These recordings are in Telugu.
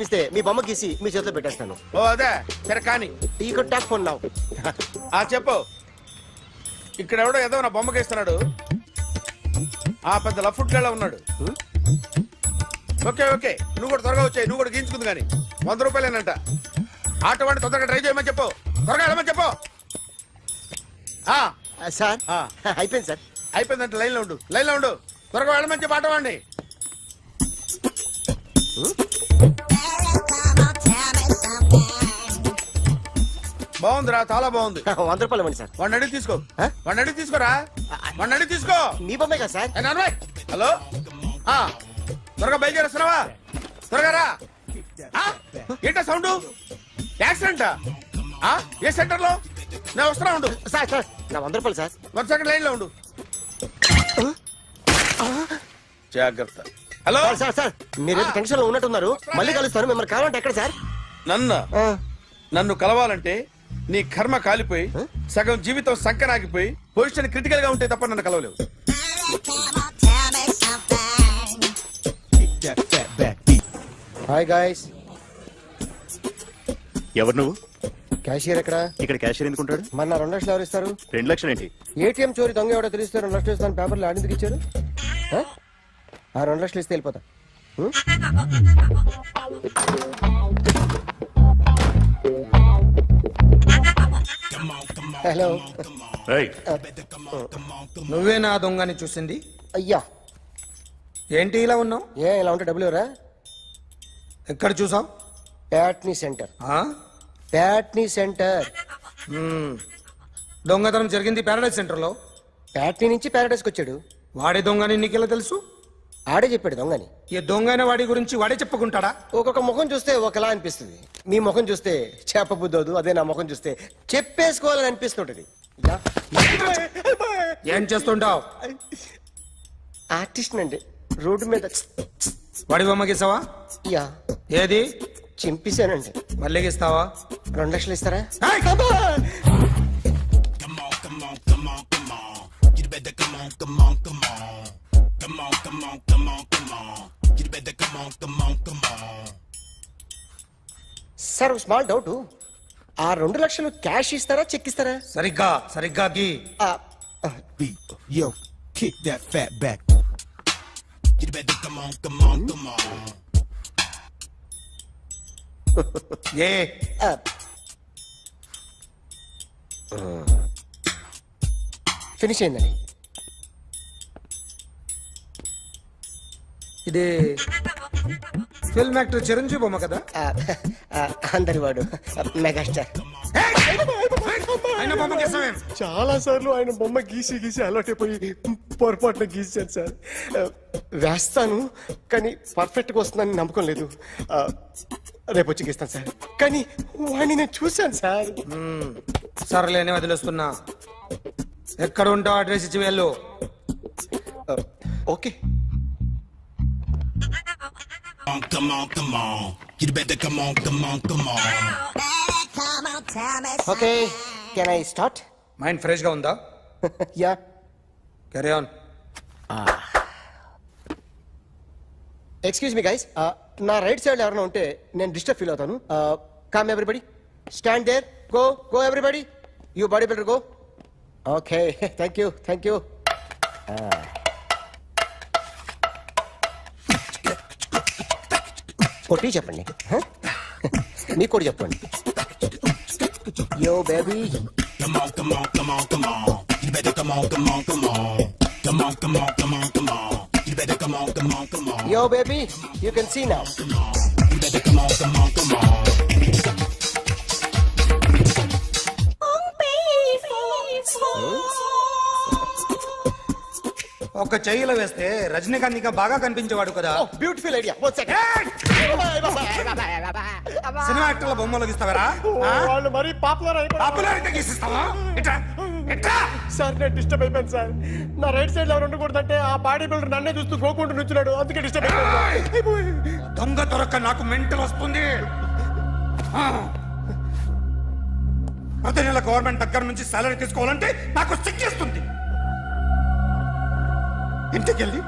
ఇస్తే మీ బొమ్మ గీసి మీ చేతిలో పెట్టేస్తాను. ఓ అదే సరే కానీ ఈ కుడ్ టాక్ ఫోన్ నౌ. చెప్పు. ఇక్కడ ఎవడో ఏదో నా బొమ్మకి ఇస్తున్నాడు. పెద్ద లఫ్ట్ గళ్ళ ఉన్నాడు. ఓకే ఓకే నువ్వు కూడా త్వరగా వచ్చాయి. నువ్వు కూడా గీంచుకుంది కానీ 100 రూపాయలేనంట. ఆటో వాడిని తొందరగా ట్రై చేయమని చెప్పు. త్వరగా వెళ్ళమని చెప్పు. సార్ అయిపోయింది సార్. అయిపోయిందంటే లైన్లో ఉండు. లైన్లో ఉండు. త్వరగా వెళ్ళమని చెప్పు ఆటో వాడిని. బాగుందిరా చాలా బాగుంది. 100 రూపాయలు ఇవ్వండి సార్. వాడిని అడిగి తీసుకో. వాడిని అడిగి తీసుకోరా. వాడిని అడిగి తీసుకో. మీ బొమ్మే కదా సార్. హలో త్వరగా బయలుదేరేస్తున్నావా? త్వరగా రా. ఏంటా సౌండ్? యాక్సిడెంటా? ఏ సెంటర్ లో? నేను వస్తున్నా ఉండు. సార్ సార్ నా 100 రూపాయలు సార్. 1 సెకండ్ లైన్ లో ఉండు. జాగ్రత్త. హలో సార్ సార్ మీరు టెన్షన్ లో ఉన్నట్టున్నారు. మళ్ళీ కలుస్తాను. మిమ్మల్ని కావాలంటే ఎక్కడ సార్? నన్ను కలవాలంటే నీ కర్మ కాలిపోయి సగం జీవితం సంకనాగిపోయి పొజిషన్ క్రిటికల్ గా ఉంటే తప్ప నన్ను కలవలేవు. Hi guys. ఎవరు నువ్వు? క్యాషియర్ ఎక్కడ? ఇక్కడ క్యాషియర్ ఎందుకుంటాడు? మన 2 లక్షలు ఎవరు ఇస్తారు? 2 లక్షలు ఏంటి? ఏటీఎం చోరీ దొంగ ఎవడో తెలిస్తే 2 లక్షలు ఇస్తాను పేపర్లు ఆడిందుకు ఇచ్చారు. 2 లక్షలు ఇస్తే వెళ్ళిపోతా. హలో నువ్వే నా దొంగని చూసింది? అయ్యా ఏంటి ఇలా ఉన్నావు? ఇలా ఉంటే డబ్బులు ఎవరా? ఎక్కడ చూసావు? ప్యాట్నీ సెంటర్. ప్యాట్నీ సెంటర్. దొంగతనం జరిగింది ప్యారడైజ్ సెంటర్ లో. ప్యాట్నీ నుంచి ప్యారడైజ్కి వచ్చాడు. వాడే దొంగని నీకెలా తెలుసు? ఆడే చెప్పాడు దొంగని. ఈ దొంగైన వాడి గురించి వాడే చెప్పుకుంటాడా? ఒక్కొక్క ముఖం చూస్తే ఒకలా అనిపిస్తుంది. మీ ముఖం చూస్తే చేపబుద్దోదు. అదే నా ముఖం చూస్తే చెప్పేసుకోవాలని అనిపిస్తుంటది. ఏం చేస్తుంటావు? ఆర్టిస్ట్ అండి. రోడ్డు మీద వాడి బొమ్మ గీసావా? యా. ఏది? చింపేశానండి. మళ్ళీ గీస్తావా? 2 లక్షలు ఇస్తారా? Sir small doubt. 2 లక్షలు క్యాష్ ఇస్తారా చెక్ ఇస్తారా? సరిగ్గా గీ. Yo, kick that fat back. You better come on. A finish అయిందండి. ఇది ఫిల్మ్ యాక్టర్ చిరంజీవి బొమ్మ కదా? అందరి వాడు మెగాస్టార్. ఆయన బొమ్మ గీసావేం? చాలా సార్లు ఆయన బొమ్మ గీసి అలవాటైపోయి పొరపాటున గీసాను సార్. వేస్తాను కానీ పర్ఫెక్ట్ గా వస్తుందని నమ్మకం లేదు. రేపు వచ్చి గీస్తాను సార్. కానీ వాడిని నేను చూశాను సార్. సర్లేని వదిలేస్తున్నా. ఎక్కడ ఉంటావు అడ్రస్ ఇచ్చి వెళ్ళు. Okay. Come on. You better come on. Okay can I start? Mind fresh గా ఉందా? Yeah. Carry on. Excuse me guys. నా రైట్ సైడ్ ఎవరైనా ఉంటే నేను డిస్టర్బ్ ఫీల్ అవుతాను. Come everybody, stand there. Go everybody. You body builder go. Okay thank you. కొట్టి చెప్పండి. మీకు కూడా చెప్పండి. Yo baby. Come on. You better come on. Come on. You better come on. Yo baby, you can see now. You better come on. ఒక చెయ్యిలో వేస్తే రజనీకాంత్ ఇంకా బాగా కనిపించేవాడు కదా. Beautiful idea. One second. సినిమా యాక్టర్ల బొమ్మలు గీస్తావరా? వాళ్ళు మరి పాపులారిటీ గీసిస్తావా? సార్ నేను డిస్టర్బ్ అయిపోయాను సార్. నా రైట్ సైడ్ ఎవరు ఉండకూడదంటే ఆ బాడీ బిల్డర్ నన్నే చూస్తూ గోకుంటూ నుంచున్నాడు. అందుకే డిస్టర్బ్ అయిపోయాను. దొంగ దొరక్క నాకు మెంటల్ వస్తుంది. ప్రతి నెల గవర్నమెంట్ దగ్గర నుంచి సాలరీ తీసుకోవాలంటే నాకు సిగ్గేస్తుంది. ఇంటికెళ్ళి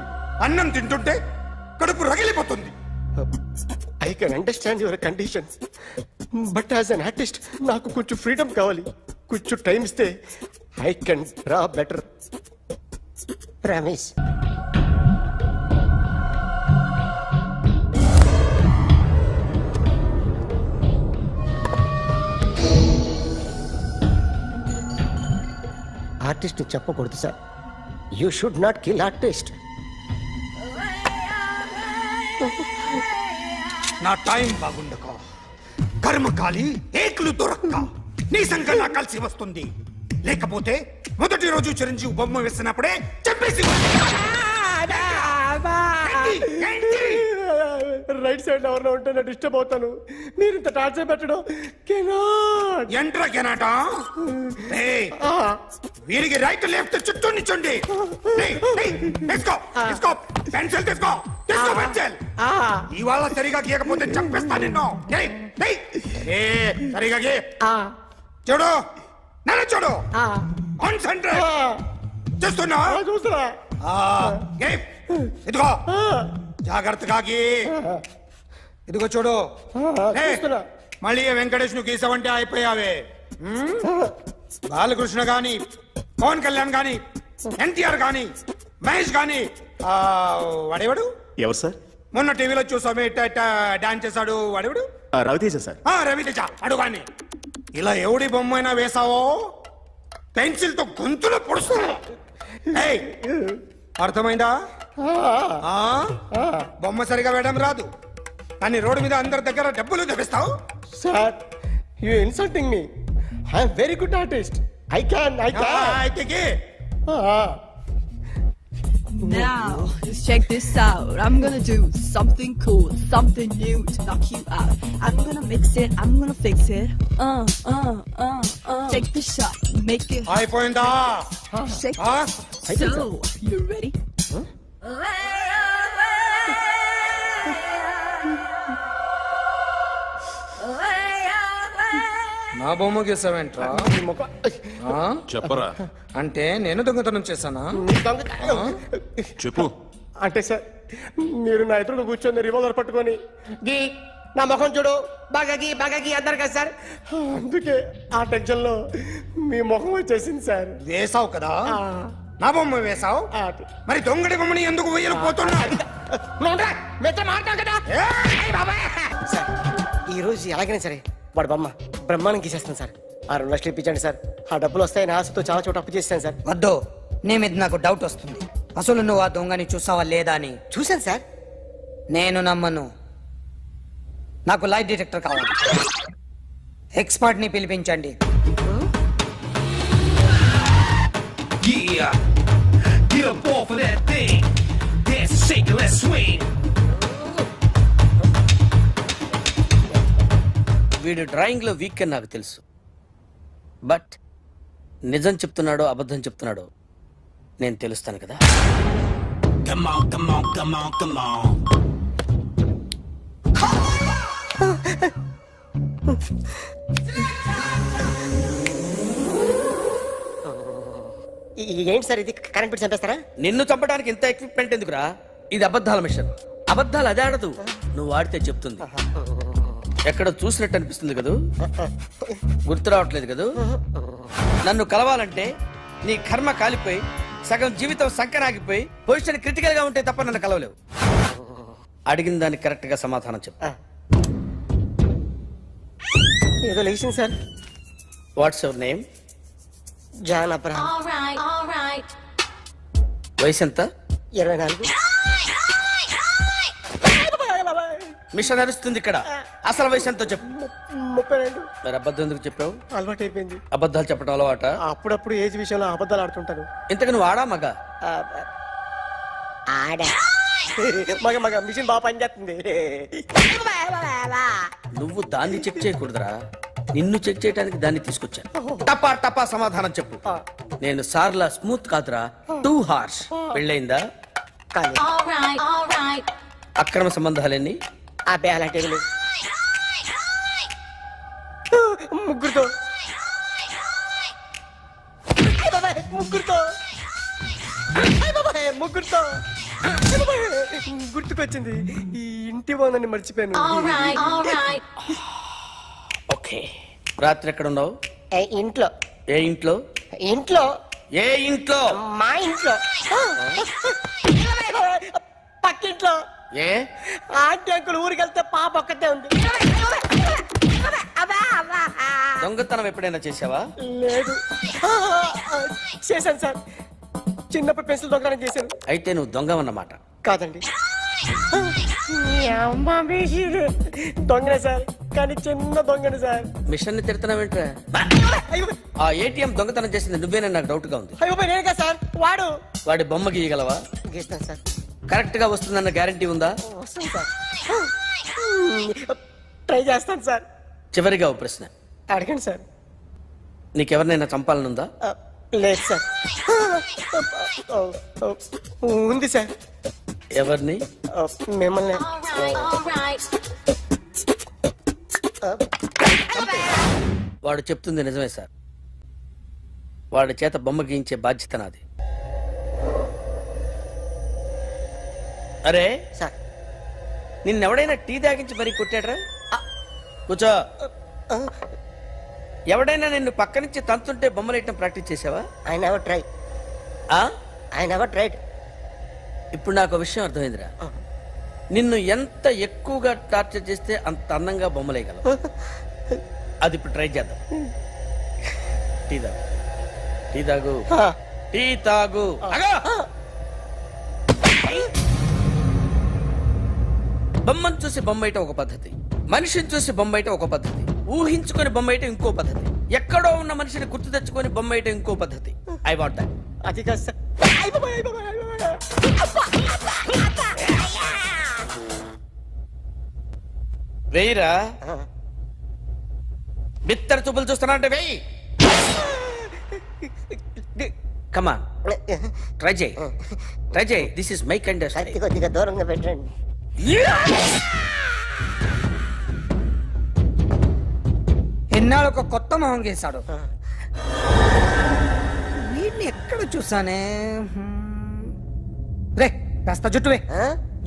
అన్నం తింటుంటే కడుపు రగిలిపోతుంది. I can understand your conditions but as an artist నాకు కొంచెం ఫ్రీడమ్ కావాలి. కొంచెం టైం ఇస్తే I can draw better. Ramesh artist చెప్పకూడదు sir. You should not kill artist. నా టైం బాగుండక కర్మకాలి ఏకులు దొరక్క నీ సంకల్లా కలిసి వస్తుంది. లేకపోతే మొదటి రోజు చిరంజీవి బొమ్మ వేసినప్పుడే చెప్పేసి రైట్ సైడ్ ఎవరిలో ఉంటే నేను డిస్టర్బ్ అవుతాను. మీరు ఇంత టార్చర్ పెట్టడం కెనాట్. ఎంట్రా కెనాట వీరికి రైట్ లెఫ్ట్ చుట్టూ నిచ్చండి. తీసుకో తీసుకో పెన్సిల్ తీసుకో తీసుకో పెన్సిల్. ఇవాళ సరిగా గీయకపోతే చంపేస్తా నిన్ను. సరిగా గీ చూడు నన్ను చూడు. కాన్సంట్రేట్ చేస్తున్నా చూస్తున్నా. ఇదిగో జాగ్రత్తగా గీ. ఇదిగో చూడు. చూస్తున్నా. మళ్ళీ వెంకటేష్ ను గీసావంటే అయిపోయావే. బాలకృష్ణ గాని పవన్ కళ్యాణ్ గాని ఎన్టీఆర్ గాని మహేష్ గాని వాడేవాడు ఎవరు సార్? మొన్న టీవీలో చూసామే డాన్స్ చేశాడు వాడేవాడు. రవితేజ సార్. రవితేజ అడుగాని. ఇలా ఎవడి బొమ్మ అయినా వేసావో పెన్సిల్ తో గొంతులో పొడుస్తున్నా. అర్థమైందా? బొమ్మ సరిగా వేయడం రాదు కానీ రోడ్డు మీద అందరి దగ్గర డబ్బులు తెప్పిస్తావు. Sir you insulting me. I'm very good artist. I can అయితే గీ. Now, just check this out. I'm gonna do something cool, something new to knock you out. I'm gonna mix it, I'm gonna fix it. Take the shot, make it అయిపోయిందా? shake. So, you ready? నా బొమ్మ గీసావేంట్రా? చెప్పరా. అంటే నేను దొంగతనం చేశానా? చెప్పు. అంటే సార్ మీరు నా ఎదురుగా కూర్చొని రివాల్వర్ పట్టుకొని గీ నా ముఖం చూడు బాగా గీ అన్నారు కదా సార్. అందుకే ఆ టెన్షన్ లో మీ ముఖం వచ్చేసింది సార్. వేసావు కదా, నా బొమ్మ వేసావు. మరి దొంగడి బొమ్మని ఎందుకు వేయలేకపోతున్నా? సార్ ఈ రోజు ఎలాగైనా సరే వాడు బొమ్మ బ్రహ్మాండం గీసేస్తాను సార్. 6 లక్షలు ఇప్పించండి సార్. ఆ డబ్బులు వస్తాయని ఆశతో చాలా చోట అప్పు చేస్తాను సార్. వద్దు, నీ మీద నాకు డౌట్ వస్తుంది. అసలు నువ్వు ఆ దొంగని చూసావా లేదా అని. చూశాను సార్. నేను నమ్మను. నాకు లైట్ డిటెక్టర్ కావాలి. ఎక్స్పర్ట్ ని పిలిపించండి. Yeah, get up off of that thing. Dance and shake and let's swing. వీడు డ్రాయింగ్ లో వీక్ అని నాకు తెలుసు. బట్ నిజం చెప్తున్నాడో అబద్ధం చెప్తున్నాడో నేను తెలుస్తాను కదా. Come on, come on, come on, come on. ఏంటి సార్ ఇది కరెంట్ బిల్ చంపేస్తారా? నిన్ను చంపడానికి ఇంత ఎక్విప్మెంట్ ఎందుకురా? ఇది అబద్ధాల మిషన్. అబద్ధాలు అదే ఆడదు, నువ్వు ఆడితే చెప్తుంది. ఎక్కడ చూసినట్టు అనిపిస్తుంది కదూ, గుర్తు రావట్లేదు కదూ. నన్ను కలవాలంటే నీ కర్మ కాలిపోయి సగం జీవితం సంకరాగిపోయి పొజిషన్ క్రిటికల్ గా ఉంటే తప్ప నన్ను కలవలేవు. అడిగిన దానికి కరెక్ట్ గా సమాధానం చెప్పు. ఏదో లేచింది sir. What's your name? John Abraham. వయసు ఎంత? 24. మిషన్ నడుస్తుంది ఇక్కడ. అసలు వయసు ఎంతో చెప్పు. 32. మరి అబద్ధం ఎందుకు చెప్పావు? అలవాటు అయిపోయింది. అబద్ధాలు చెప్పడం అలవాట? అప్పుడప్పుడు ఏజ్ విషయంలో అబద్ధాలు ఆడుతుంటాను. ఇంతకు నువ్వు ఆడా మగ? ఆడా మగ మిషన్ బాగా పనిచేస్తుంది. నువ్వు దాన్ని చెక్ చేయకూడదురా, నిన్ను చెక్ చేయడానికి దాన్ని తీసుకొచ్చాను. టపా టపా సమాధానం చెప్పు. నేను సార్లా స్మూత్ కాదురా, టూ హార్ష్. పెళ్ళయిందా? కానీ అక్రమ సంబంధాలన్నీ? అబ్బే అలాంటి ముగ్గురుతో ముగ్గురుతో గుర్తుకొచ్చింది. ఈ ఇంటి చిట్టి బాగుందని మర్చిపోయాను ఓకే రాత్రి ఎక్కడ ఉన్నావు? ఇంట్లో ఏ ఇంట్లో? ఇంట్లో ఏ ఇంట్లో? మా ఇంట్లో పక్కింట్లో ఏ ఆంటీ అంకుల్ ఊరికి వెళ్తే పాప ఒక్కతే ఉంది. దొంగతనం ఎప్పుడైనా చేసావా? లేదు చేశాను సార్, చిన్నప్పుడు పెన్సిల్ దొంగతనం చేశాను. అయితే నువ్వు దొంగవన్నమాట. కాదండి, దొంగనే సార్, కానీ చిన్న దొంగని సార్. మిషన్ ని తిడుతున్నావేంట్రా? అయ్యో ఆ ఏటీఎం దొంగతనం చేసింది నువ్వేనని నాకు డౌట్ గా ఉంది. అయ్యో నేనే సార్, వాడు. వాడి బొమ్మ గీయగలవా? గీస్తాను సార్. కరెక్ట్ గా వస్తుందన్న గ్యారంటీ ఉందా? వస్తాను సార్, ట్రై చేస్తాను సార్. చివరిగా ఓ ప్రశ్న అడగండి సార్. నీకెవరినైనా చంపాలనుందా? లేదు సార్. ఉంది సార్. ఎవరిని? మిమ్మల్ని. వాడు చెప్తుంది నిజమే సార్. వాడి చేత బొమ్మ గీయించే బాధ్యత నాది. అరే సార్ నిన్నెవడైనా టీ తాగించి మరీ కొట్టాడ్రా? కూర్చో. ఎవడైనా నిన్ను పక్క నుంచి తంతుంటే బొమ్మలేయటం ప్రాక్టీస్ చేసావా? I never try. ఆ? I never tried. ఇప్పుడు నాకు ఒక విషయం అర్థమైందిరా. నిన్ను ఎంత ఎక్కువగా టార్చర్ చేస్తే అంత అందంగా బొమ్మలేయగలవు. అది ఇప్పుడు ట్రై చేద్దాం. టీ తాగు, టీ తాగు, టీ తాగు. బొమ్మను చూసి బొమ్మయటం ఒక పద్ధతి, మనిషిని చూసి బొమ్మయటం ఒక పద్ధతి, ఊహించుకొని బొమ్మయటం ఇంకో పద్ధతి, ఎక్కడో ఉన్న మనిషిని గుర్తు తెచ్చుకొని బొమ్మయటం ఇంకో పద్ధతి. I want that. అది కాదు సార్. వెయ్యిరా. బిత్తర చూపులు చూస్తున్నా అంటే వెయ్యి. కమాన్ ట్రై చేయి, ట్రై చేయి. This is my kind of style. కొద్దిగా దూరంగా పెట్టండి. ఎన్నాళ్ళు ఒక కొత్త మొహం గీశాడు. వీడిని ఎక్కడ చూసానే? రే కాస్త జుట్టువే,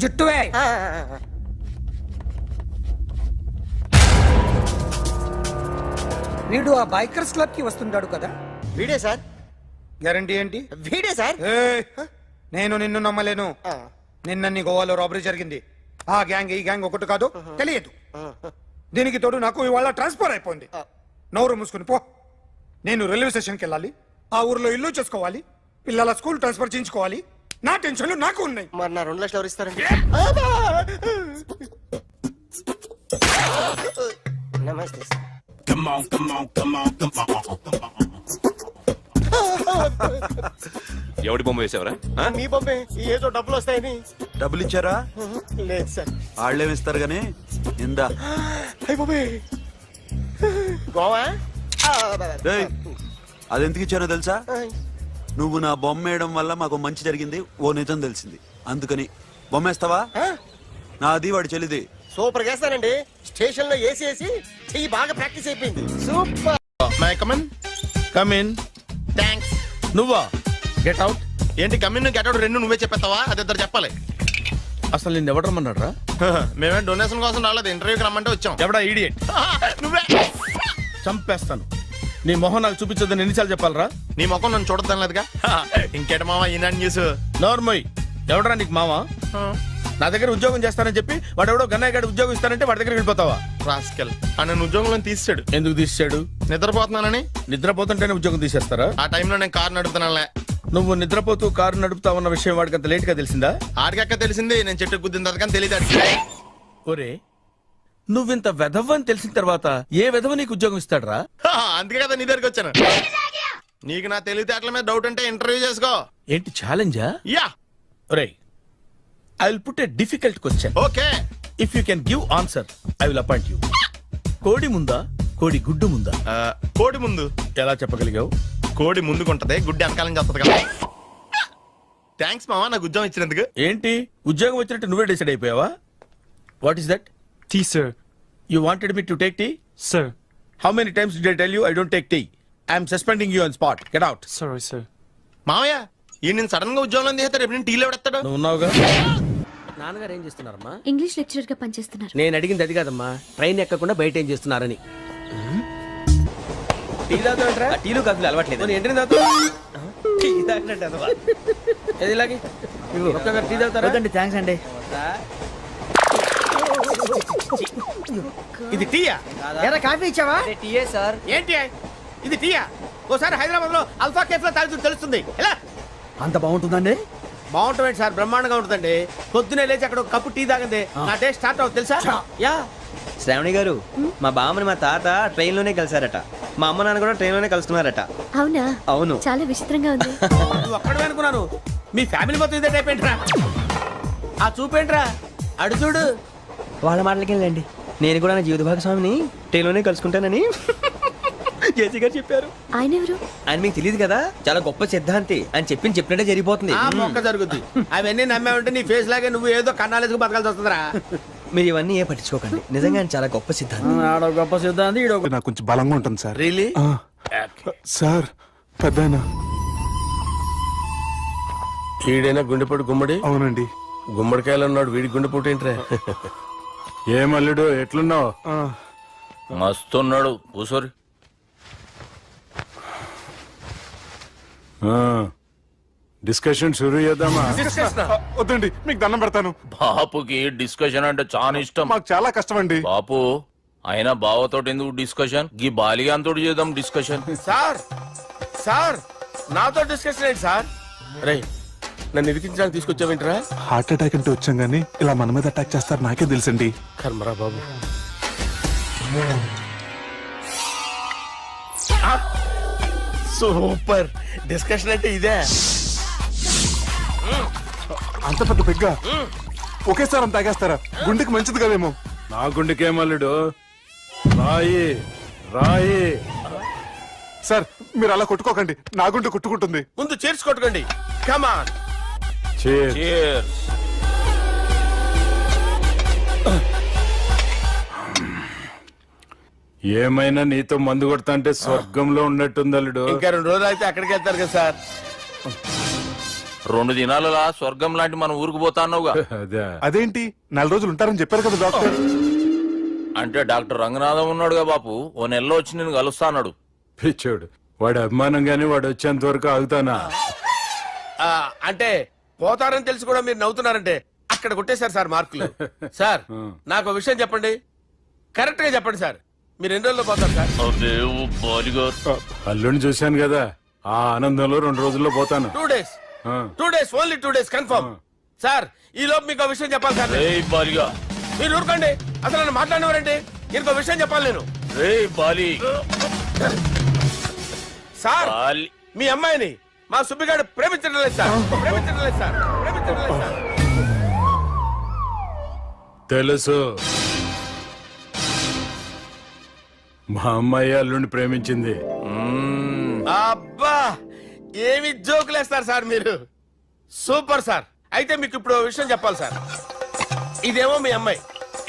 జుట్టువే. వీడు ఆ బైకర్స్ క్లబ్ కి వస్తుంటాడు కదా? వీడే సార్. గ్యారంటీ ఏంటి? వీడే సార్. ఏయ్, నేను నిన్ను నమ్మలేను. నిన్న నీ గోవాలో రాబరీ జరిగింది. ఆ గ్యాంగ్ ఈ గ్యాంగ్ ఒకటి కాదు, తెలియదు. దీనికి తోడు నాకు ఇవాళ ట్రాన్స్ఫర్ అయిపోయింది. నోరు మూసుకుని పో. నేను రైల్వే స్టేషన్కి వెళ్ళాలి, ఆ ఊర్లో ఇల్లు చేసుకోవాలి, పిల్లల స్కూల్ ట్రాన్స్ఫర్ చేయించుకోవాలి. నా టెన్షన్లు నాకు ఉన్నాయి. మరి నా 2 లక్షలు ఎవరు ఇస్తారండి? నమస్తే sir. Come on, come on, come on, come on, come on. ఎవడి బొమ్మ వేసావరా? మీ బొమ్మే, ఏదో డబ్బులు వస్తాయని. డబ్బులు ఇచ్చారా? లేదు సార్. వాళ్ళేమిస్తారు గానీ ఇందా. అయ్య బొమ్మే గోవా. డేయ్, అదెందుకు ఇచ్చానో తెలుసా? నువ్వు నా బొమ్మ వేయడం వల్ల మాకు మంచి జరిగింది, ఓ నిజం తెలిసింది. అందుకని బొమ్మేస్తావా? నాది వాడి చెల్లిది. సూపర్ చేస్తానండి. స్టేషన్ లో ఏసీ వేసి చెయ్యి బాగా ప్రాక్టీస్ అయిపోయింది. Super. My come on come in. Thanks. నువ్వా? Get out. ఏంటి కమిన్ గెట్ అవుట్ రెండు నువ్వే చెప్పేస్తావా? అది ఇద్దరు చెప్పాలి. అసలు నిన్ను ఎవడు రమ్మన్నాడు రా? మేమే డొనేషన్ కోసం రాలేదు, ఇంటర్వ్యూకి రమ్మంటే వచ్చాం. ఎవడా ఈడియట్? నువ్వే. చంపేస్తాను. నీ మొహం నాకు చూపించొద్దని ఎన్నిసార్లు చెప్పాలరా? నీ ముఖం నన్ను చూడద్దనలేదుగా. ఇంకేట మామ ఈనాడు న్యూస్. నోర్మోయ్, ఎవడరా నీకు మావా? నా దగ్గర ఉద్యోగం చేస్తానని చెప్పి వాడు ఎవడో గన్నయ్య గారి ఉద్యోగం ఇస్తానంటే వాడి దగ్గర వెళ్ళిపోతావా? రాస్కెల్ నన్ను ఉద్యోగంలో తీసాడు. ఎందుకు తీసాడు? నిద్రపోతున్నానని. నిద్రపోతుంటేనే ఉద్యోగం తీసేస్తారా? ఆ టైంలో నేను కారు నడుపుతున్నానులే. నువ్వు నిద్రపోతూ కారు నడుపుతావన్న విషయం వాడికి అంత లేట్ గా తెలిసిందా? ఆడికక్క తెలిసింది, నేను చెట్టు గుద్దిన తర్వాత కానీ తెలియదు ఆడికి. ఒరే, నువ్వింత వెధవ్ అని తెలిసిన తర్వాత ఏ వెధవ నీకు ఉద్యోగం ఇస్తాడరా? అందుకే కదా నీ దగ్గరికి వచ్చాను. నీకు నా తెలివితేటల మీద డౌట్ అంటే ఇంటర్వ్యూ చేసుకో. ఏంటి ఛాలెంజా? యా. ఒరే, I will put a difficult question. Okay. If you can give answer I will appoint you. కోడి ముందా, కోడి గుడ్డు ముందా? కోడి ముందు. ఎలా చెప్పగలిగావు? కోడి ముందుకుంటది, గుడ్డి వెనకాలం చేస్తుంది కదా. థ్యాంక్స్ మామా నాకు ఉద్యోగం ఇచ్చినందుకు. ఏంటి ఉద్యోగం వచ్చినట్టు నువ్వే డిసైడ్ అయిపోయావా? What is that? Tea sir. You wanted me to take tea? Sir. How many times did I tell you I don't take tea? I am suspending you on spot. Get out. Sorry, sir. మామయ్య ఈ నేను సడన్ గా ఉద్యోగంలో తీస్తాడు, రేపు నేను టీలో పెడతాడు. నువ్వు ఉన్నావుగా? నాన్నగారు ఏం చేస్తున్నారమ్మా? ఇంగ్లీష్ లెక్చరర్ గా పనిచేస్తున్నారు. నేను అడిగింది అది కాదమ్మా, ట్రైన్ ఎక్కకుండా బయట ఏం చేస్తున్నారని. టీ తాగుతాంట్రా? టీలు కాఫీలు అలవాట్లేదు. ఎంట్రీ తాగుతా టీ తాగినట్టు అదవా. ఏది ఇలాగే ఒక్కగారు టీ తాగుతారా? థ్యాంక్స్ అండి. ఇది టీయా? ఎరా కాఫీ ఇచ్చావా? టీయే సార్. ఏంటి ఇది టీయా? ఓసారి హైదరాబాద్ లో అల్ఫా కేఫ్ లో తాగుతూ తెలుస్తుంది. ఎలా అంత బాగుంటుందండి? బాగుంటుంది సార్, బ్రహ్మాండంగా ఉంటుందండి. పొద్దునే లేచి అక్కడ ఒక కప్పు టీ తాగింది నా డే స్టార్ట్ అవుతుంది తెలుసా? యా. శ్రావణి గారు, మా బామ్మని మా తాత ట్రైన్ లోనే కలిసారట. మా అమ్మ నాన్న కూడా ట్రైన్ లోనే కలుసుకున్నారట. అవునా? అవును. చాలా విచిత్రంగా ఉంది. నువ్వు ఒక్కడే అనుకున్నాను, మీ ఫ్యామిలీ మొత్తం ఇదే టైప్ ఏంట్రా? ఆ చూపేంట్రా, అడు చూడు. వాళ్ళ మాటలకి వెళ్ళండి. నేను కూడా నా జీవిత భాగస్వామిని ట్రైన్ లోనే కలుసుకుంటానని జేసీ గారు చెప్పారు. ఆయన ఎవరు? ఆయన మీకు తెలియదు కదా, చాలా గొప్ప సిద్ధాంతి అని చెప్పినట్టే జరిగిపోతుంది. ఆ మొక్క జరుగుద్ది. అవన్నీ నమ్మే ఉంటే నీ ఫేస్ లాగే నువ్వు ఏదో కన్నాలేసుకు బతకాల్సి వస్తుందిరా. మీరు ఇవన్నీ ఏ పట్టించుకోకండి. నిజంగా ఆయన చాలా గొప్ప సిద్ధాంతి. ఆడో గొప్ప సిద్ధాంతి, ఈడో నాకు కొంచెం బలంగా ఉంటుంది సార్. రియలీ? సార్ పెద్దయినా. ఈడైనా గుండెపోటు గుమ్మడి? అవునండి. గుమ్మడికాయలు ఉన్నాడు, వీడి గుండెపోటు ఏంట్రా? ఏం అల్లుడు ఎట్లున్నావు? మస్తున్నాడు కూసోరి. డిస్కషన్ షురూ చేద్దామా? వద్దండి, మీకు దండం పెడతాను. బాపుకి డిస్కషన్ అంటే చాలా ఇష్టం. మాకు చాలా కష్టం అండి. బాపు అయినా బావతోటి ఎందుకు డిస్కషన్? గీ బాలిగాంతోటి చేద్దాం డిస్కషన్. సార్ సార్ నాతో డిస్కషన్ ఏంటి సార్? రే నన్ను ఇరికించడానికి తీసుకొచ్చావేంట్రా? హార్ట్ అటాక్ అంటే వచ్చాం గానీ ఇలా మన మీద అటాక్ చేస్తారు నాకే తెలుసండి. కర్మరా బాబు. సూపర్ డిస్కషన్ అంటే ఇదే. అంత పెద్ద పెగ్గ ఒకేసారి అంత తాగేస్తారా? గుండెకి మంచిది కదేమో. నా గుండెకేం అల్లుడు, రాయి రాయి. సార్ మీరు అలా కొట్టుకోకండి, నా గుండె కొట్టుకుంటుంది. ముందు చేర్చి కొట్టుకోండి. కమాన్. Cheers. ఏమైనా నీతో మందు కొడతా అంటే స్వర్గంలో ఉన్నట్టుంది అల్లుడు. ఇంకా 2 రోజులు అయితే అక్కడికి వెళ్తారు కదా సార్. 2 దినాలలా స్వర్గం లాంటి మన ఊరికి పోతా అన్నావుగా. అదేంటి 4 రోజులు ఉంటారని చెప్పారు కదా డాక్టర్. అంటే డాక్టర్ రంగనాథం ఉన్నాడుగా బాపు, ఓ నెలలో వచ్చి నేను కలుస్తా అన్నాడు. పిచ్చోడు, వాడు అభిమానం గాని వాడు వచ్చేంత వరకు ఆగుతానా? అంటే పోతారని తెలిసి కూడా మీరు నవ్వుతున్నారంటే అక్కడ కొట్టేశారు సార్ మార్కులు. సార్ నాకు ఒక విషయం చెప్పండి, కరెక్ట్ గా చెప్పండి సార్. మీరు ఎన్ని రోజుల్లో పోతారు సార్? అల్లుడిని చూశాను కదా, ఆ ఆనందంలో 2 రోజుల్లో పోతాను. 2 days. 2 days, only 2 days confirm. Sir ఈ లోపు మీకు విషయం చెప్పాలి సార్. మీరు ఊరుకోండి, అసలు నన్ను మాట్లాడినవారండి. ఇంకో విషయం చెప్పాలి నేను. సార్ మీ అమ్మాయిని మా సుబ్బిగాడు ప్రేమించడం లేదు సార్. ప్రేమించడం లేదు సార్. ప్రేమించడం లేదు సార్. తెలుసు, మా అమ్మాయి అల్లుడిని ప్రేమించింది. అబ్బా ఏమి జోకులేస్తారు సార్ మీరు. Super sir. అయితే మీకు ఇప్పుడు ఓ విషయం చెప్పాలి సార్. ఇదేమో మీ అమ్మాయి,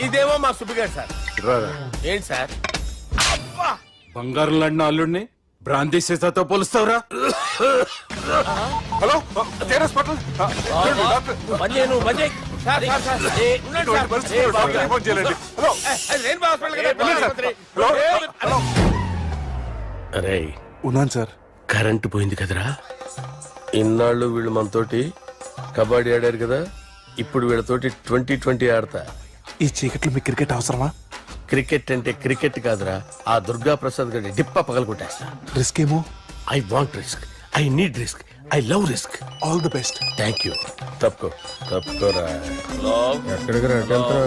ఇదేమో మా సుబ్బిగాడు సార్. రారా. ఏంటి సార్? అబ్బా బంగారం లాంటి అల్లుడిని భ్రాంతి సీతతో పోలుస్తావురా? Hello hospital. Sir sir sir ఉండండి సార్. హలో అది రెయిన్బో హాస్పిటల్ కదా. అరే ఉన్నాను సార్. కరెంటు పోయింది కదరా. ఇన్నాళ్ళు వీళ్ళు మనతోటి కబడ్డీ ఆడారు కదా, ఇప్పుడు వీళ్ళతోటి 2020 ఆడతా. ఈ చీకట్లో మీకు క్రికెట్ అవసరమా? క్రికెట్ అంటే క్రికెట్ కాదురా, ఆ దుర్గా ప్రసాద్ గారి డిప్ప పగల కొట్టేస్తా. రిస్క్ ఏమో. I want risk, I need risk, I love risk. All the best. Thank you. తప్పుకోరా. ఎక్కడికి రా?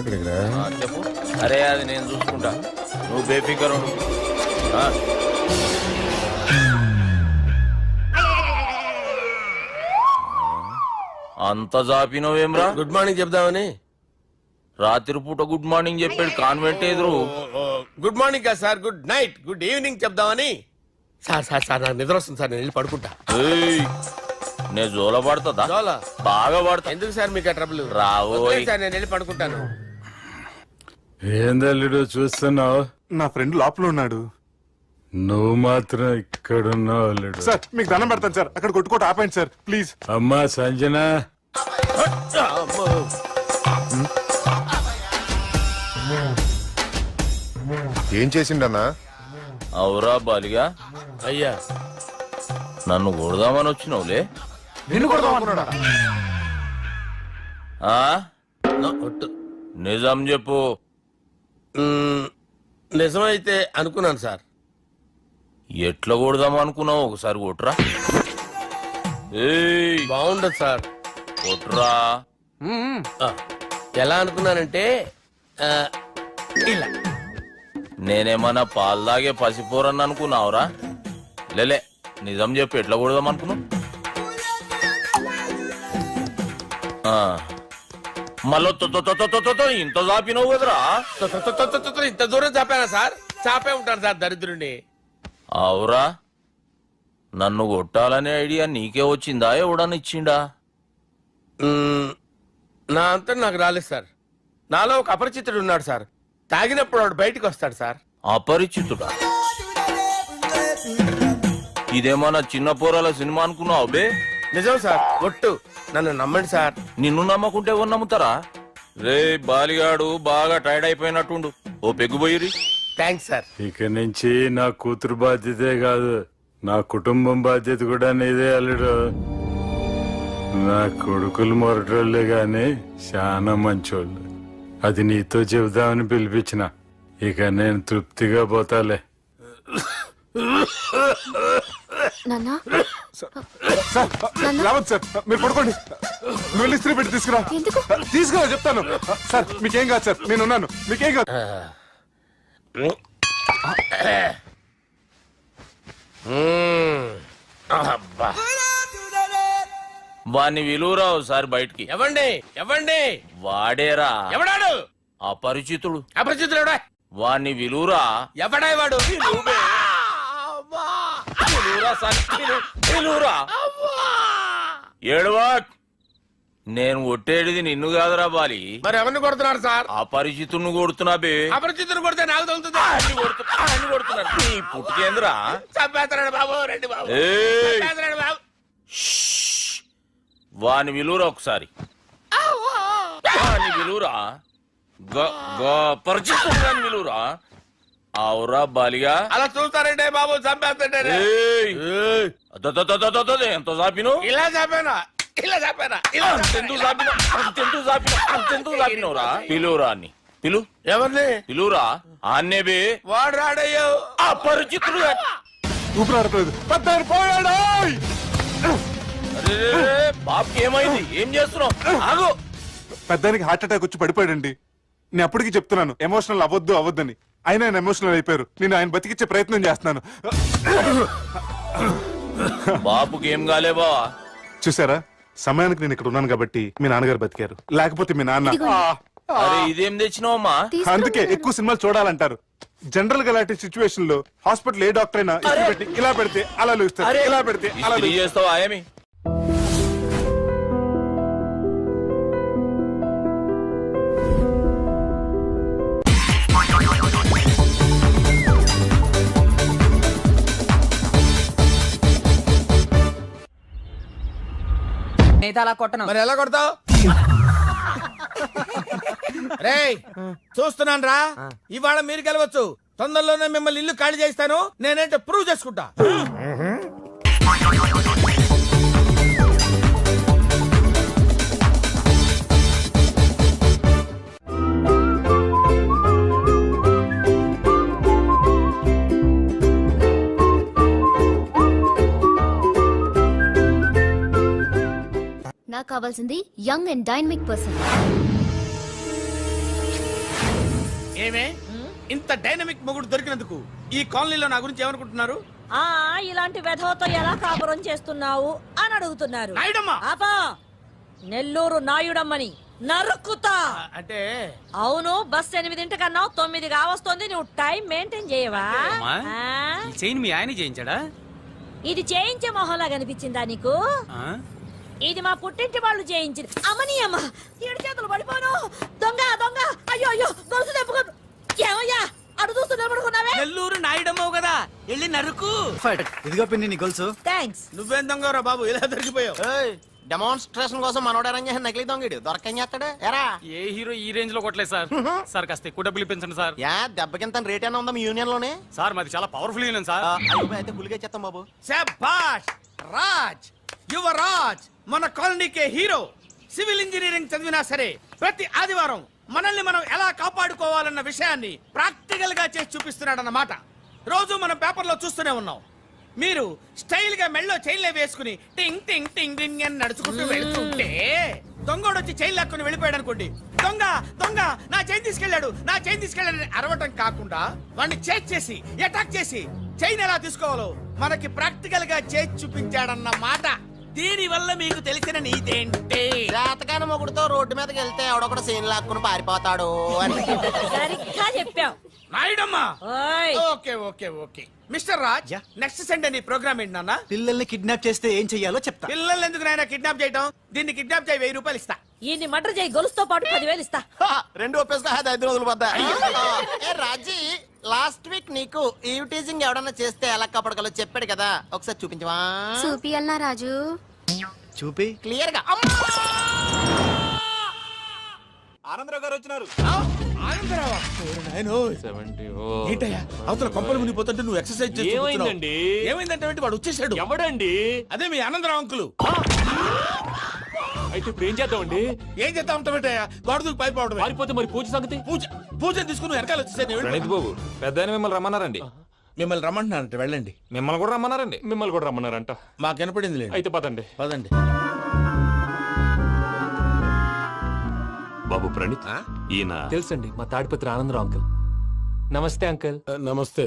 అక్కడికి రా. చెప్పు. అరే అది నేను చూసుకుంటా, నువ్వు బేఫికర్ ఉండు. అంత జాపినవేమ్రా? గుడ్ మార్నింగ్ చెప్దామని. రాత్రి పూట గుడ్ మార్నింగ్ చెప్పాడు కాన్వెంట్ ఎదురు. గుడ్ మార్నింగ్ కాదు sir, good night, good evening చెప్దామని. సార్ సార్ సార్ నాకు నిద్ర వస్తుంది సార్, నేను వెళ్ళి పడుకుంటా. నేను జోల పడుతుందా? జోలా? బాగా పడతా. ఎందుకు సార్ మీకు ఆ ట్రబుల్? రావోయ్ సార్ నేను వెళ్ళి పడుకుంటాను. ఏందల్లుడు చూస్తున్నావు? నా ఫ్రెండ్ లోపల ఉన్నాడు, నువ్వు మాత్రం ఇక్కడున్నావు అల్లుడు. సార్ మీకు దండం పెడతాను సార్, అక్కడ కొట్టుకోట ఆపండి సార్ ప్లీజ్. అమ్మా సంజన, ఏం చేసిండన్నా? అవురా బాలిగా, అయ్యా నన్ను కొడదామని వచ్చినావులే. నిన్ను కొడదామనుకున్నాడా? ఆ? ఒట్టు. నిజం చెప్పు. నిజమైతే అనుకున్నాను సార్. ఎట్లా కొడదాం అనుకున్నావు? ఒకసారి కొట్రా. ఏయ్, బాగుండదు సార్. కొట్రా. ఆ, ఎలా అనుకున్నానంటే ఆ, ఇలా. నేనేమన్నా పాలు తాగే పసిపోరని అనుకున్నావురా? లేలే, నిజం చెప్పు, ఎట్లా కొడదాం అనుకున్నావు? మళ్ళీ ఇంత చాపినావు కదరా? ఇంత దూరం చాపానా సార్? చాపే ఉంటాను సార్ దరిద్రుడిని. అవురా, నన్ను కొట్టాలనే ఐడియా నీకే వచ్చిందా? ఎవడన్నా ఇచ్చిండా? నా అంతా నాకు రాలేదు సార్. నాలో ఒక అపరిచితుడు ఉన్నాడు సార్. తాగినప్పుడు వాడు బయటికి వస్తాడు సార్. అపరిచితుడా? ఇదేమన్నా చిన్న పోరాల సినిమా అనుకున్నావు బే? నిజం సార్, ఒట్టు. నన్ను నమ్మండి సార్. నిన్ను నమ్మకుంటే ఎవరు నమ్ముతారా? రే బాలిగాడు బాగా టైర్డ్ అయిపోయినట్టుండు, ఓ పెగ్గుబోయిరి. Thanks sir. ఇక నుంచి నా కూతురు బాధ్యతే కాదు, నా కుటుంబం బాధ్యత కూడా నీదే అల్లుడు. నా కొడుకులు మొరటోళ్ళే గాని చాలా మంచోళ్ళు. అది నీతో చెబుదామని పిలిపించిన. ఇక నేను తృప్తిగా పోతాలే. నాన్న రావద్దు సార్, మీరు పడుకోండి. నువ్వు వెళ్ళి ఇస్త్రీ పెట్టి తీసుకురా. ఎందుకు? తీసుకురా చెప్తాను. సార్ మీకేం కాదు సార్, నేను ఉన్నాను, మీకేం కాదు. అబ్బా. వాణ్ణి విలువరా ఒకసారి బయటికి. ఎవండి ఎవండి? వాడేరా, ఎవడాడు? అపరిచితుడు. అపరిచితుడు ఎవడా? వాణ్ణి విలువరా. ఎవడా వాడు? ఏడవా, నేను కొట్టేడిది నిన్ను కాదురా బాలి. మరి ఎవరిని కొడుతున్నారు సార్? అపరిచితుడిని కొడుతున్నా బే. అపరిచితుడు కొడితే నాకు తగులుతుంది. కొడుతున్నారు నీ పుట్టుకేంద్రా. చంపేస్తున్నాడు బాబు, రండి బాబు. ఏయ్, చంపేస్తున్నాడు బాబు. వాని విలువరా ఒకసారి. వాని విలువరా. పరిచితుడు అని విలువరా. అవురా బాలిగా. అలా చూస్తారంటే బాబు, చంపేస్తాడు. ఎంత చాపిను? ఇలా చంపానా? ఇలా చంపానా? ఇలా అంతెందుకు చాపినవురా? పిలువురా అని పిలు. ఎవరిని పిలువురా. ఆన్నే బే. వాడు రాడయ్యో. అపరిచితుడు. ఊపిరాడట్లేదు. పెద్దాయన పోయాడు. అరే బాబుకి ఏమైంది? ఏం చేస్తున్నావు? ఆగు. పెద్దానికి హార్ట్ అటాక్ వచ్చి పడిపోయాడండి. నేను అప్పటికి చెప్తున్నాను ఎమోషనల్ అవ్వద్దని. ఆయన ఎమోషనల్ అయిపోయారు. నేను ఆయన బతికిచ్చే ప్రయత్నం చేస్తున్నాను. బాబుకి ఏం కాలే బావా? చూసారా, సమయానికి నేను ఇక్కడ ఉన్నాను కాబట్టి మీ నాన్నగారు బతికారు. లేకపోతే మీ నాన్న. అరే ఇదేం తెచ్చినావమ్మా? అందుకే ఎక్కువ సినిమాలు చూడాలంటారు. జనరల్ గా అలాంటి సిచ్యువేషన్ లో హాస్పిటల్ ఏ డాక్టర్ అయినా ఇస్త్రీ పెట్టి ఇలా పెడితే అలా లూస్తారు, ఇలా పెడితే అలా ఇస్త్రీ చేస్తావా ఏమి? అలా కొట్టను. మరి ఎలా కొడతావు? రేయ్ చూస్తున్నాను రా. ఇవాళ మీరు గెలవచ్చు. తొందరలోనే మిమ్మల్ని ఇల్లు ఖాళీ చేస్తాను. నేనేంటో ప్రూవ్ చేసుకుంటా. నాకు కావాల్సింది యంగ్ అండ్ డైనమిక్ పర్సన్. ఏమే ఇంత డైనమిక్ మొగుడు దొరికినందుకు ఈ కాలనీలో నా గురించి ఏమనుకుంటున్నారు? ఇలాంటి వెధవతో ఎలా కాపురం చేస్తున్నావు అని అడుగుతున్నారు. నాయుడమ్మా. ఆపా, నెల్లూరు నాయుడమ్మని నరుక్కుతా. అంటే అవును, బస్ 8 9 కావస్తుంది. నువ్వు టైం మెయింటైన్ చేయవా? చైన్ మీ ఆయన చేయించాడా? ఇది చేయించే మొహంలా కనిపించిందా నీకు? ఇది మా పుట్టింటి వాళ్ళు చేయించింది. అమ్మని అమ్మ, 7 చేతులు పడిపోను. దొంగ దొంగ, అయ్యో అయ్యో, గొలుసు తెప్పుకోను. ఏమయ్యా అడు చూస్తూ నిలబడుకున్నావే? నెల్లూరు నాయుడమ్మవు కదా, వెళ్ళి నరుకు. ఇదిగో పిండి నీ గొలుసు. థ్యాంక్స్. నువ్వేం దొంగరా బాబు, ఇలా దొరికిపోయావు? డెమాన్స్ట్రేషన్ కోసం మనోడు అరేంజ్ చేసిన నకిలీ దొంగడు దొరకని చేస్తాడు ఎరా ఏ హీరో ఈ రేంజ్ లో కొట్టలేదు సార్. సార్ కాస్త ఎక్కువ డబ్బులు ఇప్పించండి సార్. యా దెబ్బకింత రేట్ అయినా ఉందా మీ యూనియన్ లోనే సార్ మాది చాలా పవర్ఫుల్ యూనియన్ సార్. అయితే గులిగా చేస్తాం బాబు. శభాష్ రాజ్ యువరాజ్ మన కాలనీకే హీరో. సివిల్ ఇంజనీరింగ్ చదివినా సరే ప్రతి ఆదివారం మనల్ని మనం ఎలా కాపాడుకోవాలన్న విషయాన్ని ప్రాక్టికల్ గా చేసి చూపిస్తున్నాడన్నమాట. రోజు మనం పేపర్లో చూస్తూనే ఉన్నాం. మీరు స్టైల్ గా మెళ్ళో చైన్లే వేసుకుని టింగ్ టింగ్ టింగ్ టింగ్ అని నడుచుకుంటూ వెళ్తుంటే దొంగోడు వచ్చి చైన్ లాక్కుని వెళ్ళిపోయాడు అనుకోండి. దొంగ దొంగ నా చైన్ తీసుకెళ్ళాడు నా చైన్ తీసుకెళ్ళాడని అరవటం కాకుండా వాడిని చేజ్ చేసి అటాక్ చేసి చైన్ ఎలా తీసుకోవాలో మనకి ప్రాక్టికల్ గా చేసి చూపించాడన్న మాట. దీని వల్ల మీకు తెలిసిన నీతేంటి? జాతకాన మొగుడుతో రోడ్డు మీదకి వెళ్తే ఎవడొకడు సీన్ లాక్కుని పారిపోతాడు అని. సరిగ్గా చెప్పావు నాయుడమ్మా. ఓయ్ okay okay okay mister Raj, next Sunday నీ ప్రోగ్రామ్ ఏంటి నాన్న? పిల్లల్ని కిడ్నాప్ చేస్తే ఏం చెయ్యాలో చెప్తా. పిల్లలు ఎందుకు నాయన కిడ్నాప్ చేయటం? దీన్ని కిడ్నాప్ చేయి 1000 రూపాయలు ఇస్తా. ఈయన్ని మటర్ చేయి గొలుసుతో పాటు 10,000 ఇస్తా. రెండు ఒప్పేస్తా 5 రోజులు పడ్డా. ఏ రాజీ, లాస్ట్ వీక్ నీకు ఈ టీజింగ్ ఎవడన్నా చేస్తే ఎలా కాపాడగలో చెప్పాడు కదా, ఒకసారి చూపించవా? చూపియల్నా రాజు? చూపి. క్లియర్ గా. ఆనందరావు గారు వచ్చినారు. ఏంటయ్యా అవతల కొంపలు మునిగిపోతుంటే నువ్వు ఎక్సర్సైజ్ ఏమైందండి? ఏమైందంటే వాడు వచ్చేసాడు. ఎవడండి? అదే మీ ఆనందరావు అంకులు. అయితే ఇప్పుడు ఏం చేద్దామండి? ఏం చేస్తా ఉంటావేటయ్యా? గొడవకు పైపోవడం. పారిపోతే మరి పూజ సంగతి? పూజ తీసుకుని వెనకాల వచ్చేసాను. బాబు పెద్ద మిమ్మల్ని రమ్మన్నారండి. మిమ్మల్ని రమ్మంటున్నారంట, వెళ్ళండి. మిమ్మల్ని కూడా రమ్మన్నారండి. మిమ్మల్ని కూడా రమ్మన్నారంట. మాకు వినపడింది లేదు. అయితే పదండి. పదండి. బాబు ప్రణీత్, ఈయన తెలుసండి, మా తాడిపత్రి ఆనందరావు అంకుల్. నమస్తే అంకుల్. నమస్తే.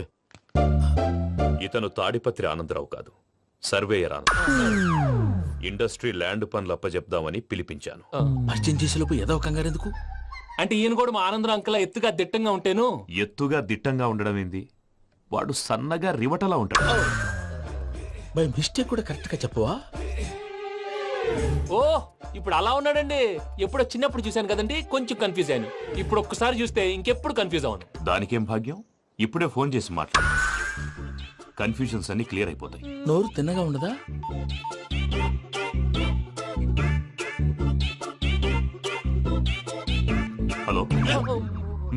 ఇతను తాడిపత్రి ఆనందరావు కాదు, సర్వేయర్ ఆనందరావు. ఇండస్ట్రీ ల్యాండ్ పనులు అప్పచెప్దామని పిలిపించాను. పరిచయం చేసేలోపు ఏదో కంగారు ఎందుకు? అంటే ఈయన కూడా మా ఆనందరావు అంకుల్ ఎత్తుగా దిట్టంగా ఉంటేను. ఎత్తుగా దిట్టంగా ఉండడం ఏంది, వాడు సన్నగా రివటలా ఉంటాడు. బై మిస్టేక్ కూడా కరెక్ట్ గా చెప్పవా? ఓ ఇప్పుడు అలా ఉన్నాడండి. ఎప్పుడో చిన్నప్పుడు చూశాను కదండి, కొంచెం కన్ఫ్యూజ్ అయ్యాను. ఇప్పుడు ఒక్కసారి చూస్తే ఇంకెప్పుడు కన్ఫ్యూజ్ అవ్వను. దానికేం భాగ్యం, ఇప్పుడే ఫోన్ చేసి మాట్లాడు. కన్ఫ్యూజన్స్ అన్ని క్లియర్ అయిపోతాయి. నోరు తిన్నగా ఉండదా? హలో,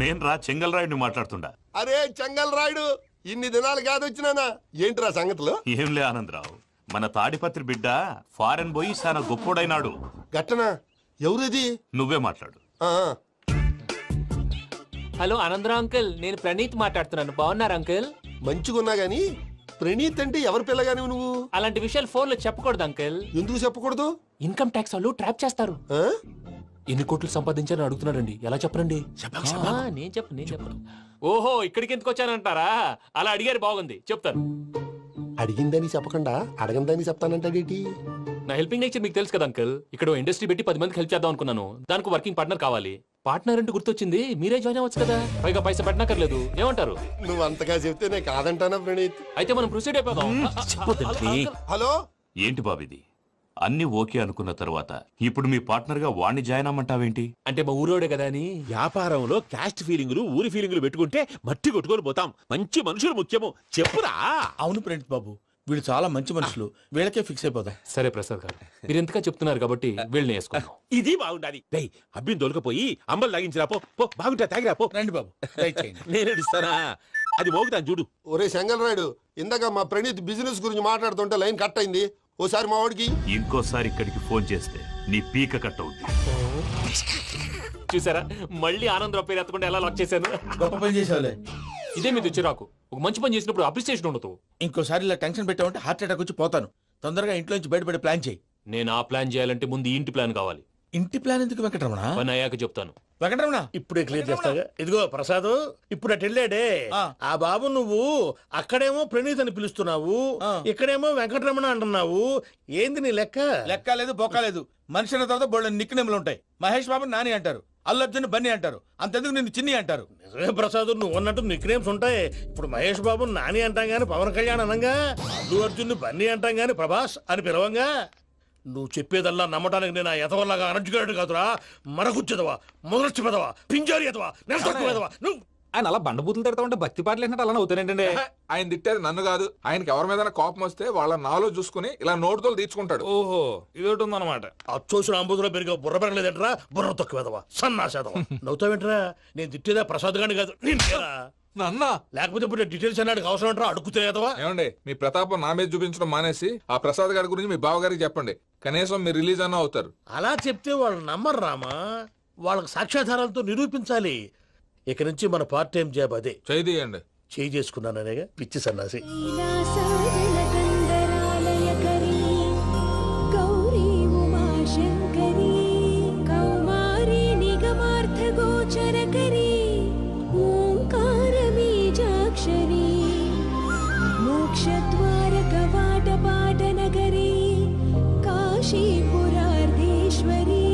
నేను రా చెంగల్ రాయుడిని మాట్లాడుతుండా. అరే చెంగల్ రాయుడు, ఇన్ని దినాలు కాదు వచ్చినానా? ఏంట్రా సంగతులు? ఏంలే ఆనందరావు, మన తాడిపత్రి బిడ్డ ఫారెన్ పోయి చాలా గొప్పోడైనాడు. గట్టనా? ఎవరిది? నువ్వే మాట్లాడు. హలో ఆనందరావు అంకుల్, నేను ప్రణీత్ మాట్లాడుతున్నాను. బాగున్నారు అంకుల్? మంచిగున్నా గాని ప్రణీత్ అంటే ఎవరి పిల్లగాని నువ్వు? అలాంటి విషయాలు ఫోన్ లో చెప్పకూడదు అంకుల్. ఎందుకు చెప్పకూడదు? ఇన్కమ్ ట్యాక్స్ వాళ్ళు ట్రాప్ చేస్తారు. ఆ? ఎన్ని కోట్లు సంపాదించారని అడుగుతున్నారండి. ఎలా చెప్పరండి? నేను చెప్పను. ఓహో, ఇక్కడికి ఎందుకు వచ్చానంటారా? అలా అడిగారు, బాగుంది, చెప్తాను. అడిగిందని చెప్పకుండా అడగందని చెప్తానంటాడేటి? నా హెల్పింగ్ నేచర్ మీకు తెలుసు కదా అంకుల్. ఇక్కడ ఇండస్ట్రీ పెట్టి 10 మందికి హెల్ప్ చేద్దాం అనుకున్నాను. దానికి వర్కింగ్ పార్ట్నర్ కావాలి. పార్ట్నర్ అంటే గుర్తొచ్చింది, మీరే జాయిన్ అవ్వచ్చు కదా. పైగా పైసా పెట్టనక్కర్లేదు. ఏమంటారు? నువ్వు అంతగా చెప్తే నేను కాదంటానా ప్రణీత్? అయితే మనం ప్రొసీడ్ అయిపోదాం. హలో, ఏంటి బాబిది, అన్ని ఓకే అనుకున్న తర్వాత ఇప్పుడు మీ పార్ట్నర్ గా వాణ్ణి జాయిన్ అమ్మంటావేంటి? అంటే మా ఊరోడే కదా అని. వ్యాపారంలో క్యాస్ట్ ఫీలింగులు ఊరి ఫీలింగులు పెట్టుకుంటే మట్టి కొట్టుకొని పోతాం. మంచి మనుషులు ముఖ్యము, చెప్పురా. అవును ప్రణీత్ బాబు, వీళ్ళు చాలా మంచి మనుషులు. వీళ్ళకే ఫిక్స్ అయిపోదాం. సరే ప్రసాద్ గారు, మీరు ఎంతగా చెప్తున్నారు కాబట్టి వీళ్ళని వేసుకుందాం. ఇది బాగుండాలి. డై అబ్బిని దొలకపోయి అంబలు లాగించిరా పో. పో బాగుంటా, తాగిరా పో. రండి బాబు, దయచేయండి. నేను ఇస్తానా? అది మోగుతాను చూడు. ఒరే చెంగల్ రాయుడు, ఇందాక మా ప్రణీత్ బిజినెస్ గురించి మాట్లాడుతుంటే లైన్ కట్ అయింది. ఓసారి మా వాడికి ఇంకోసారి ఇక్కడికి ఫోన్ చేస్తే నీ పీక కట్ అవుద్ది. చూసారా, మళ్ళీ ఆనందరావు పేరు ఎత్తకుండా ఎలా లాక్ చేశాను. గొప్ప పని చేసేవాళ్ళే. ఇదే మీద చిరాకు. ఒక మంచి పని చేసినప్పుడు అప్రిసియేషన్ ఉండదు. ఇంకోసారి ఇలా టెన్షన్ పెట్టామంటే హార్ట్ అటాక్ వచ్చి పోతాను. తొందరగా ఇంట్లో నుంచి బయటపడే ప్లాన్ చేయి. నేను ఆ ప్లాన్ చేయాలంటే ముందు ఈ ఇంటి ప్లాన్ కావాలి. ఇంటి ప్లాన్ ఎందుకు వెంకటరమణ? పని అయ్యాక చెప్తాను. వెంకటరమణ ఇప్పుడే క్లియర్ చేస్తాగా. ఇదిగో ప్రసాద్, ఇప్పుడు అటు వెళ్ళాడే ఆ బాబు, నువ్వు అక్కడేమో ప్రణీత్ అని పిలుస్తున్నావు, ఇక్కడేమో వెంకటరమణ అంటున్నావు. ఏంది నీ లెక్క? లెక్క లేదు, బొక్క లేదు. మనిషి అన్న తర్వాత బోళ్ళ నిక్నెములు ఉంటాయి. మహేష్ బాబు నాని అంటారు, అల్లు అర్జున్ బన్నీ అంటారు, అంతెందుకు నిన్ను చిన్ని అంటారు. నిజమే ప్రసాద్, నువ్వు అన్నట్టు నిక్నేమ్స్ ఉంటాయి. ఇప్పుడు మహేష్ బాబు నాని అంటాం గాని పవన్ కళ్యాణ్ అనంగా, అల్లు అర్జున్ బన్నీ అంటాం గాని ప్రభాస్ అని పిలవంగా. నువ్వు చెప్పేదల్లా నమ్మటానికి నేను ఎతవల్లాగా అనర్జుకేటెడ్ కాదురా. మరగుచ్చదవా, మొదలచ్చి పెదవా, పింజారి ఎదవా, నెలసొక్కు పెదవా. నువ్వు ఆయన అలా బండబూతులు తిడతా ఉంటే భక్తి పాటలు ఏంటంటే అలా అవుతానేంటండి. ఆయన తిట్టేది నన్ను కాదు, ఆయనకి ఎవరి మీద కోపం వస్తే వాళ్ళ నాలో చూసుకుని ఇలా నోటుతో తీర్చుకుంటాడు. ఓహో ఇదొకటి ఉందన్నమాట. అచ్చోసిన అంబుధులో పెరిగే బుర్ర పెరగలేదంటరా, బుర్ర తొక్కువేదవా, సన్నాసేదవా. నవ్వుతావేంట్రా? నేను తిట్టేదా ప్రసాద్ గాని కాదు, నిన్నేరా. నన్నా లేకపోతే ఇప్పుడు డీటెయిల్స్ అన్నాడు అవసరం అంటారా? అడుగుతాయేదవా? ఏమండి, మీ ప్రతాపం నా మీద చూపించడం మానేసి ఆ ప్రసాద్ గారి గురించి మీ బావగారికి చెప్పండి. కనీసం మీరు రిలీజ్ అన్న అవుతారు. అలా చెప్తే వాళ్ళు నమ్మరు రామా, వాళ్ళకి సాక్ష్యాధారాలతో నిరూపించాలి. ఇక నుంచి మన పార్ట్ టైం జాబ్ అదే. చేయండి. చేయి చేసుకున్నాననేగా పిచ్చి సన్నాసి. గౌరీ ఉమాశంకరీ కౌమారీ నిగమార్థగోచరకరీ ఓంకారబీజాక్షరీ మోక్షద్వారకవాటపాటనగరీ కాశీపురార్ధేశ్వరీ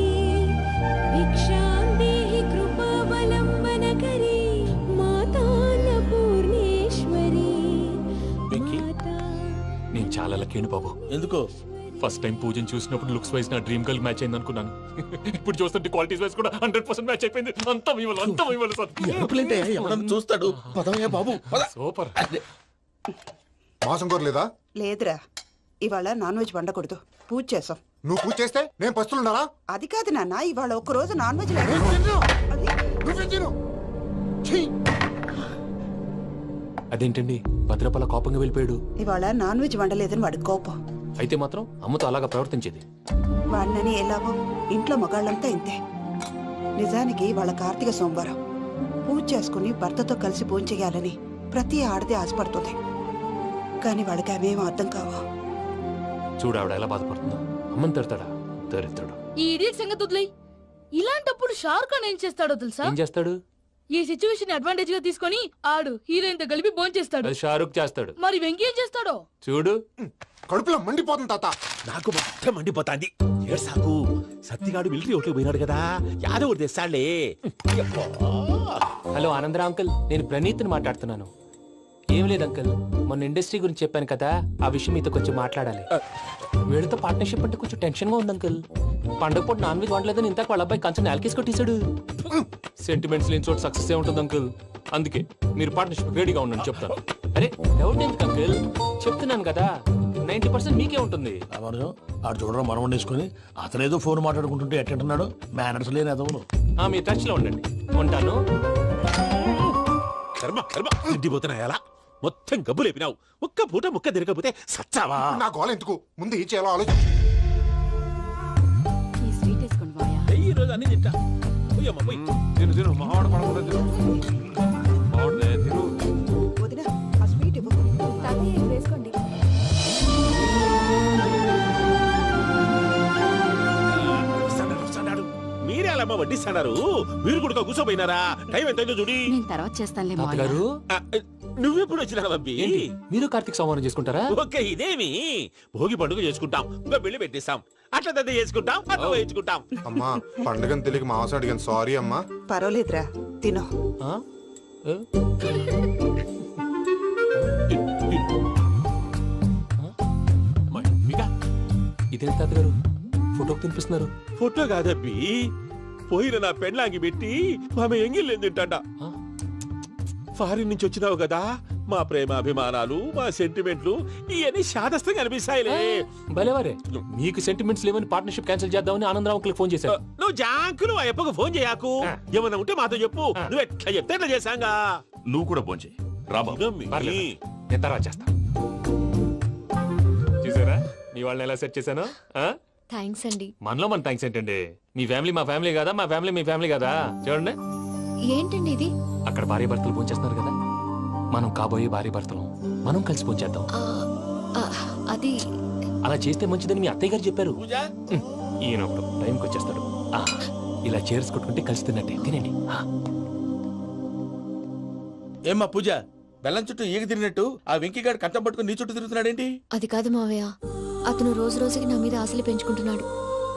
భిక్షాం దేహి కృపావలంబనకరీ మాతాన్నపూర్ణేశ్వరీ. నేను చాలా లక్కీని బాబు. ఎందుకో? ఫస్ట్ టైం పూజను చూసినప్పుడు లుక్స్ వైజ్ నా డ్రీమ్ గర్ల్ మ్యాచ్ అయింది అనుకున్నాను. ఇప్పుడు చూస్తుంటే క్వాలిటీస్ వైజ్ కూడా 100% మ్యాచ్ అయిపోయింది. అంతా ఇవ్వాలి సార్. ఎవడన్నా చూస్తాడు. పదవయ్యా బాబు, పద. సూపర్. మాసం కోరలేదా? లేదురా, ఇవాళ నాన్ వెజ్ వండకూడదు, పూజ చేసాం. నువ్వు పూజ చేస్తే నేను పస్తులున్నారా? అది కాదు నాన్న, ఇవాళ ఒక్క రోజు నాన్ వెజ్ లేదు. అదేంటండి భద్రపల కోపంగా వెళ్ళిపోయాడు? ఇవాళ నాన్ వెజ్ వండలేదని వాడి కోపం. అయితే మాత్రం అమ్మతో అలాగా ప్రవర్తించేది. వాడినని ఎలాగో ఇంట్లో మగాళ్ళంతా ఇంతే. నిజానికి వాళ్ళ కార్తీక సోమవారం పూజ చేసుకుని భర్తతో కలిసి పూజ చేయాలని ప్రతి ఆడది ఆశపడుతుంది. కానీ వాడికి అవేం అర్థం కావా. చూడు ఆవిడ ఎలా బాధపడుతుందో. అమ్మని తిడతాడా దరిద్రుడు. ఈ ఇడియట్ సంగతి వదిలేయ్. ఇలాంటప్పుడు షారుఖ్ ఖాన్ ఏం చేస్తాడో తెలుసా? ఏం చేస్తాడు? ఈ సిచ్యువేషన్ అడ్వాంటేజ్ గా తీసుకొని ఆడు హీరోయిన్ తో కలిపి బోన్ చేస్తాడు. అది షారుఖ్ చేస్తాడు. మరి వెంకీ ఏం చేస్తాడో చూడు. కడుపులో మండిపోతుంది తాత. నాకు మొత్తం మండిపోతాంది. ఏడ్సాకు, సత్తిగాడు మిలిటరీ ఒకటి పోయినాడు కదా, యాదవ్ తెస్తాడులే. హలో ఆనందరా అంకుల్, నేను ప్రణీత్ని మాట్లాడుతున్నాను. ఏం లేదు అంకుల్, మొన్న ఇండస్ట్రీ గురించి చెప్పాను కదా, ఆ విషయం మీతో కొంచెం మాట్లాడాలి. వీడితో పార్ట్నర్షిప్ అంటే కొంచెం టెన్షన్ గా ఉంది అంకుల్. పండగ పూట నాన్ వెజ్ వండలేదని ఇంతకు వాళ్ళ అబ్బాయి కంచెం నేలకేసి కొట్టేశాడు. సెంటిమెంట్స్ లేని చోట సక్సెస్ ఏ ఉంటుంది అంకుల్. అందుకే మీరు పార్ట్నర్షిప్ రెడీగా ఉండండి చెప్తాను. అరే డౌట్ ఎందుకు అంకుల్, చెప్తున్నాను కదా 90% మీకే ఉంటుంది. ఆడు చూడడం మనం వండేసుకుని అతనేదో ఫోన్ మాట్లాడుకుంటుంటే ఎట్టంటున్నాడు. మేనర్స్ లేని అదవును. మీరు టచ్ లో ఉండండి. ఉంటాను. కర్మ కర్మ, తిండిపోతున్నాయి అలా మొత్తం గబ్బు లేపినావు. ఒక్క పూట ముక్క తిరగకపోతే సచ్చావా? నా గోల ఎందుకు, ముందు ఈ చేయాలో ఆలోచించు. ఈ స్వీట్ వేసుకోండి బాయా. ఈ రోజు అన్ని తింటా. పోయమ్మ, పోయ్. తిను తిను, మావాడ పడకుండా తిను. మావాడే తిను. వదినా, ఆ స్వీట్ ఇవ్వు. వేసుకోండి. వస్తాడు. మీరే అలా వడ్డిస్తున్నారు. మీరు కూడా కూర్చోపోయినారా? టైం ఎంతైందో చూడి. నేను తర్వాత చేస్తానులే తాతగారు నువ్వెప్పుడు వచ్చినా అబ్బి? మీరు కార్తీక్ సంహారం చేసుకుంటారా? ఓకే, ఇదేమి భోగి పండుగ చేసుకుంటాం, ఇంకా పెళ్లి పెట్టేస్తాం, అట్లా దద్ద చేసుకుంటాం, అట్లా వేయించుకుంటాం. అమ్మా పండుగని తెలియక మాసం అడిగాను, సారీ అమ్మా. పర్వాలేదురా, తినో. ఆ? ఏ? ఇదేంటి తాతగారు ఫోటోకి తినిపిస్తున్నారు? ఫోటో కాదబ్బి, పోయిన నా పెళ్ళాంగి పెట్టి ఆమె ఎంగిల్లేం తింటాడ. ఫారిన్ నుంచి వచ్చినావు కదా, మా ప్రేమ అభిమానాలు, మా సెంటిమెంట్లు ఇవన్నీ శాదస్తంగా అనిపిస్తాయిలే. భలేవారే, మీకు సెంటిమెంట్స్ లేవని పార్ట్నర్షిప్ క్యాన్సిల్ చేద్దామని ఆనందరావు అంకుల్ ఫోన్ చేశారు. నువ్వు జాంకులు ఆ ఎప్పకు ఫోన్ చేయకు. ఏమన్నా ఉంటే మాతో చెప్పు. నువ్వు ఎట్లా చెప్తే ఎట్లా చేశాంగా. నువ్వు కూడా ఫోన్ చేయి రాబా. పర్లేదు, నేను తర్వాత చేస్తా. చూసారా మీ వాళ్ళని ఎలా సెట్ చేశాను? థ్యాంక్స్ అండి. మనలో మన థ్యాంక్స్ ఏంటండి, మీ ఫ్యామిలీ మా ఫ్యామిలీ కదా, మా ఫ్యామిలీ మీ ఫ్యామిలీ కదా. చూడండి, ఏంటండి ఇది? అక్కడ భార్య భర్తలు పోంచేస్తున్నారు కదా, మనం కాబోయే భార్య భర్తలు మనం కలిసి పోంచేద్దాం. అది అలా చేస్తే మంచిదని మీ అత్తయ్య గారు చెప్పారు. పూజ, ఈయన ఒకడు టైంకి వచ్చేస్తాడు. ఇలా చేర్స్ కొట్టుకుంటే కలిసి తిన్నట్టే. తినండి. ఏమ్మా పూజ, బెల్లం చుట్టూ ఈగ తిరిగినట్టు ఆ వెంకీగాడు కంటం పట్టుకుని నీ చుట్టూ తిరుగుతున్నాడేంటి? అది కాదు మావయ్య, అతను రోజు రోజుకి నా మీద ఆశలు పెంచుకుంటున్నాడు.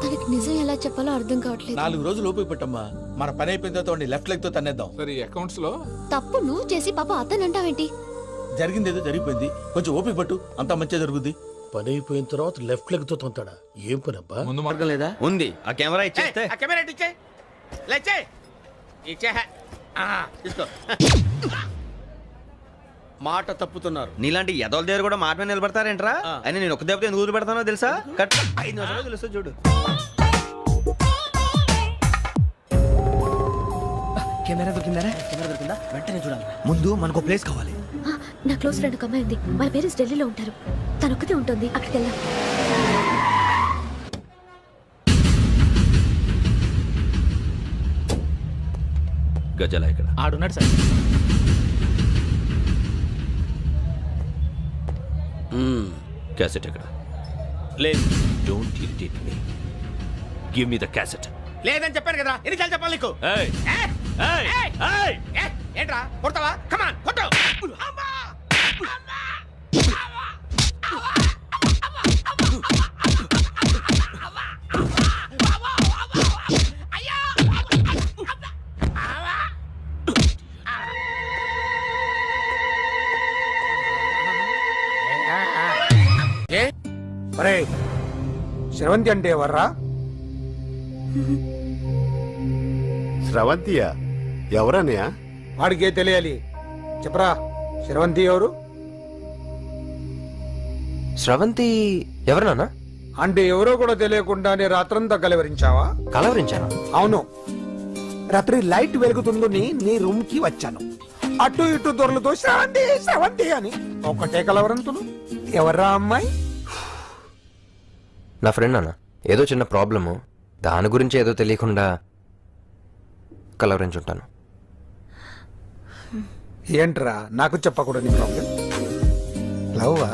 తనకి నిజం ఎలా చెప్పాలో అర్థం కావట్లేదు. 4 రోజులు ఓపిక పట్టమ్మా, మన పని అయిపోయిన తర్వాత లెఫ్ట్ లెగ్ తో తన్నేద్దాం. సరే అకౌంట్స్ లో తప్పు నువ్వు చేసి పాప అతను అంటావేంటి? జరిగింది ఏదో జరిగిపోయింది, కొంచెం ఓపిక పట్టు, అంతా మంచిగా జరుగుద్ది. పని అయిపోయిన తర్వాత లెఫ్ట్ లెగ్ తో తొంతాడా? ఏం పని అబ్బా? ముందు మార్గం లేదా ఉంది. ఆ కెమెరా ఇచ్చేస్తే కెమెరా ఇచ్చే లేచే ఇచ్చే తీసుకో. మాట తప్పుతున్నారు. నీలాంటి ఎదల దగ్గర కూడా మాట మీద నిలబడతారేంట్రా? అయినా నేను ఒక దెబ్బతో ఎందుకు పెడతానో తెలుసా? కట్ 5 నిమిషాలు తెలుసు చూడు. కెమెరా దొరికిందా? వెంటనే చూడాలి. ముందు మనకు ప్లేస్ కావాలి. నా క్లోజ్ ఫ్రెండ్ ఒక అమ్మాయి ఉంది. వాళ్ళ పేరెంట్స్ ఢిల్లీలో ఉంటారు. తను ఒక్కతే ఉంటుంది. అక్కడికి వెళ్దాం. గజల ఇక్కడ ఆడున్నాడు సార్. క్యాసెట్ ఎక్కడ? లేదు. Don't irritate me. Give me the cassette. లేదని చెప్పాను కదా, ఎన్నిసార్లు చెప్పాలి నీకు? ఏయ్ ఏయ్ ఏయ్ ఏంట్రా కొడతావా? కమాన్ కొట్టు. అరే శ్రవంతి అంటే ఎవర్రా? స్రవంతియా? ఎవరన్నయ్య? వాడికే తెలియాలి. చెప్పరా, శ్రవంతి ఎవరు? స్రవంతి ఎవరు నాన్న? అంటే ఎవరో కూడా తెలియకుండానే రాత్రంతా కలవరించావా? కలవరించాను. అవును, రాత్రి లైట్ వెలుగుతుందని నీ రూమ్ కి వచ్చాను. అటు ఇటు దొరలతో శ్రవంతి శ్రవంతి అని ఒకటే కలవరంతులు. ఎవర్రా అమ్మాయి? నా ఫ్రెండ్ నాన్న. ఏదో చిన్న ప్రాబ్లము, దాని గురించి ఏదో తెలియకుండా కలవరించుంటాను. ఏంట్రా నాకు చెప్పకూడదు నీ ప్రాబ్లం? లవ్వా?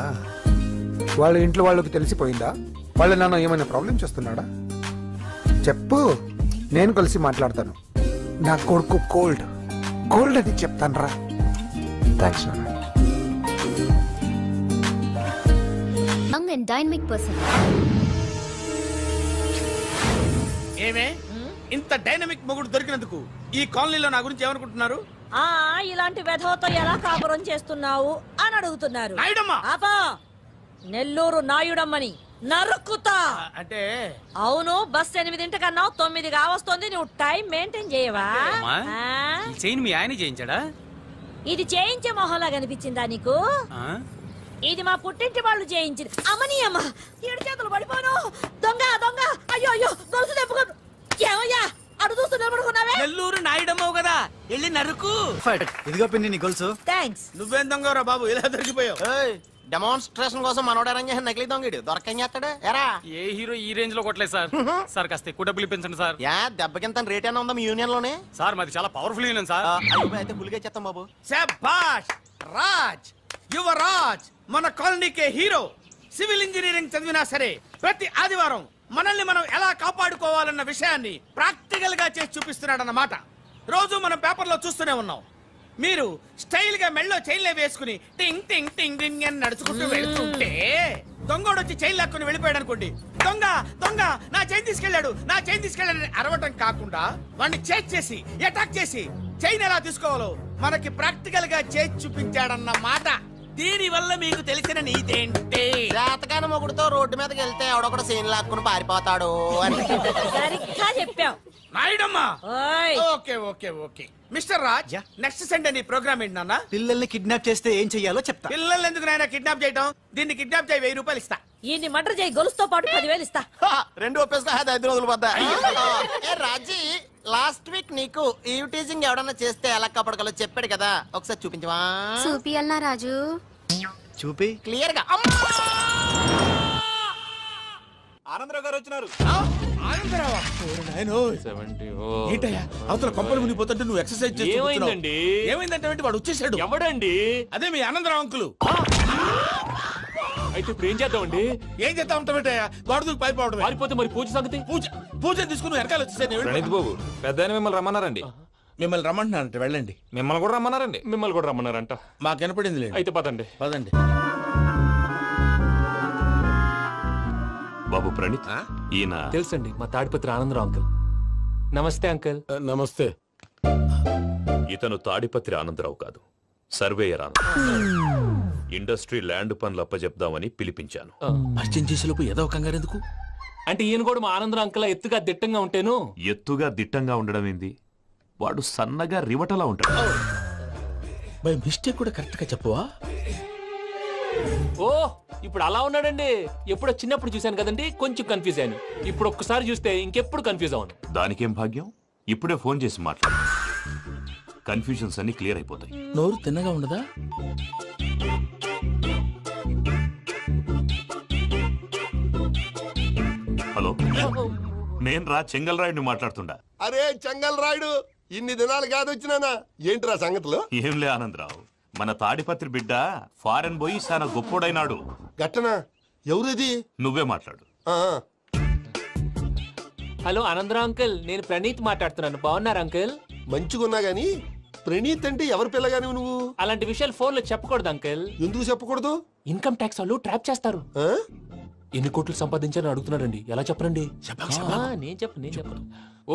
వాళ్ళ ఇంట్లో వాళ్ళకి తెలిసిపోయిందా? వాళ్ళ నాన్న ఏమైనా ప్రాబ్లం చేస్తున్నాడా? చెప్పు, నేను కలిసి మాట్లాడతాను. నా కొడుకు కోల్డ్ కోల్డ్ అని చెప్తాను రా. థ్యాంక్స్ నాన్న. Young and dynamic person. ఏమే ఇంత డైనమిక్ మొగుడు దొరికినందుకు ఈ కాలనీలో నా గురించి ఏమనుకుంటున్నారు? ఇలాంటి వెధవతో ఎలా కాపురం చేస్తున్నావు అని అడుగుతున్నారు. నాయుడమ్మ! ఆపా! నెల్లూరు నాయుడమ్మని నరుక్కుతా. అంటే అవును, బస్ 8 9 కావస్తుంది. నువ్వు టైం మెయింటైన్ చేయవా? చైన్ మీ ఆయన చేయించాడా? ఇది చేయించే మొహంలా కనిపించిందా నీకు? ఇది మా పుట్టింటి వాళ్ళు చేయించింది. అమ్మని అమ్మ, 7 చేతులు పడిపోను. దొంగ దొంగ, అయ్యో అయ్యో, గొలుసు తెప్పుకోను. ఏమయ్యా అడు చూస్తూ నిలబడుకున్నావే? నెల్లూరు నాయుడమ్మవు కదా, వెళ్ళి నరుకు. ఇదిగో పిన్ని నీ గొలుసు. థ్యాంక్స్. నువ్వేం దొంగరా బాబు, ఇలా దొరికిపోయావు? డెమాన్స్ట్రేషన్ కోసం మనోడు అరేంజ్ చేసిన నకిలీ దొంగడు దొరకని చేస్తాడు. ఎరా ఏ హీరో ఈ రేంజ్ లో కొట్టలేదు సార్. సార్ కాస్త ఎక్కువ డబ్బులు ఇప్పించండి సార్. యా దెబ్బకింత రేట్ అయినా ఉందా మీ యూనియన్ లోనే? సార్ మాది చాలా పవర్ఫుల్ యూనియన్ సార్. అయితే గులిగా చేస్తాం బాబు. శభాష్ రాజ్, యువరాజ్, మన కాలనీకే హీరో. సివిల్ ఇంజనీరింగ్ చదివినా సరే ప్రతి ఆదివారం మనల్ని మనం ఎలా కాపాడుకోవాలన్న విషయాన్ని ప్రాక్టికల్ గా చేసి చూపిస్తున్నాడన్నమాట. రోజు మనం పేపర్లో చూస్తూనే ఉన్నాం. మీరు స్టైల్ గా మెళ్ళో చైన్లే వేసుకుని టింగ్ టింగ్ టింగ్ టింగ్ అని నడుచుకుంటూ వెళ్తుంటే దొంగోడు వచ్చి చైన్ లాక్కుని వెళ్ళిపోయాడు అనుకోండి. దొంగ దొంగ నా చైన్ తీసుకెళ్ళాడు, నా చైన్ తీసుకెళ్ళాడని అరవటం కాకుండా వాడిని చేజ్ చేసి అటాక్ చేసి చైన్ ఎలా తీసుకోవాలో మనకి ప్రాక్టికల్ గా చేసి చూపించాడన్న మాట. దీని వల్ల మీకు తెలిసిన నీతేంటి? జాతకాన మొగుడుతో రోడ్డు మీదకి వెళ్తే ఎవడొకడు సీన్ లాక్కుని పారిపోతాడు అని. సరిగ్గా చెప్పావు నాయుడమ్మా. ఓయ్. Okay okay okay mister Raj, next Sunday నీ ప్రోగ్రామ్ ఏంటి నాన్న? పిల్లల్ని కిడ్నాప్ చేస్తే ఏం చెయ్యాలో చెప్తా. పిల్లల్ని ఎందుకు నాయన కిడ్నాప్ చేయటం? దీన్ని కిడ్నాప్ చేయి, 1000 రూపాయలు ఇస్తా. ఈయన్ని మర్డర్ చేయి, గొలుసుతో పాటు 10,000 ఇస్తా. 2 ఒప్పేస్తా 5 రోజులు పడ్డా. ఏ రాజీ, లాస్ట్ వీక్ నీకు ఈ టీజింగ్ ఎవడన్నా చేస్తే ఎలా కాపాడగలో చెప్పాడు కదా, ఒకసారి చూపించవా? చూపియల్నా రాజు? చూపి. క్లియర్ గా. ఆనందరావు గారు వచ్చినారు. ఆనందరావా? ఏంటయ్యా అవతల కొంపలు మునిగిపోతుంటే నువ్వు ఎక్సర్సైజ్ చేస్తూ ఏమైందండి? ఏమైందంటే వాడు వచ్చేసాడు. ఎవడండి? అదే మీ ఆనందరావు అంకులు. అయితే ఇప్పుడు ఏం చేద్దామండి? ఏం చేస్తా ఉంటావేటయ్యా, గొడవకు పైపోవడం. పారిపోతే మరి పూజ సంగతి? పూజ తీసుకుని వెనకాల వచ్చేసాను. ప్రణీత్ బాబు, పెద్ద మిమ్మల్ని రమ్మన్నారండి. మిమ్మల్ని రమ్మంటున్నారంట, వెళ్ళండి. మిమ్మల్ని కూడా రమ్మన్నారండి. మిమ్మల్ని కూడా రమ్మన్నారంట. మాకు వినపడింది లేదు. అయితే పదండి. పదండి. బాబు ప్రణీత్, ఈయన తెలుసండి, మా తాడిపత్రి ఆనందరావు అంకుల్. నమస్తే అంకుల్. నమస్తే. ఇతను తాడిపత్రి ఆనందరావు కాదు, సర్వేయర్ ఆనందరావు. ఇండస్ట్రీ ల్యాండ్ పనులు అప్పచెప్దామని పిలిపించాను. పరిచయం చేసేలోపు ఏదో కంగారు ఎందుకు? అంటే ఈయన కూడా మా ఆనందరావు అంకుల్ ఎత్తుగా దిట్టంగా ఉంటేను. ఎత్తుగా దిట్టంగా ఉండడం ఏంది? వాడు సన్నగా రివటలా ఉంటాడు. బై మిస్టేక్ కూడా కరెక్ట్ గా చెప్పవా? ఓ ఇప్పుడు అలా ఉన్నాడండి. ఎప్పుడో చిన్నప్పుడు చూశాను కదండి, కొంచెం కన్ఫ్యూజ్ అయ్యాను. ఇప్పుడు ఒక్కసారి చూస్తే ఇంకెప్పుడు కన్ఫ్యూజ్ అవ్వను. దానికేం భాగ్యం, ఇప్పుడే ఫోన్ చేసి మాట్లాడు. కన్ఫ్యూజన్స్ అన్ని క్లియర్ అయిపోతాయి. నోరు తిన్నగా ఉండదా? హలో, నేను రా చెంగల్ రాయుడిని మాట్లాడుతుండా. అరే చెంగల్ రాయుడు, ఇన్ని దినాలు కాదు వచ్చినానా? ఏంట్రా సంగతులు? ఏంలే ఆనందరావు, మన తాడిపత్రి బిడ్డ ఫారెన్ పోయి చాలా గొప్పోడైనాడు. గట్టనా? ఎవరిది? నువ్వే మాట్లాడు. హలో ఆనందరావు అంకుల్, నేను ప్రణీత్ మాట్లాడుతున్నాను. బాగున్నారు అంకుల్? మంచిగున్నా గాని ప్రణీత్ అంటే ఎవరి పిల్లగాని నువ్వు? అలాంటి విషయాలు ఫోన్ లో చెప్పకూడదు అంకుల్. ఎందుకు చెప్పకూడదు? ఇన్కమ్ ట్యాక్స్ వాళ్ళు ట్రాప్ చేస్తారు. ఆ? ఎన్ని కోట్లు సంపాదించాలని అడుగుతున్నారండి. ఎలా చెప్పరండి? నేను చెప్పను.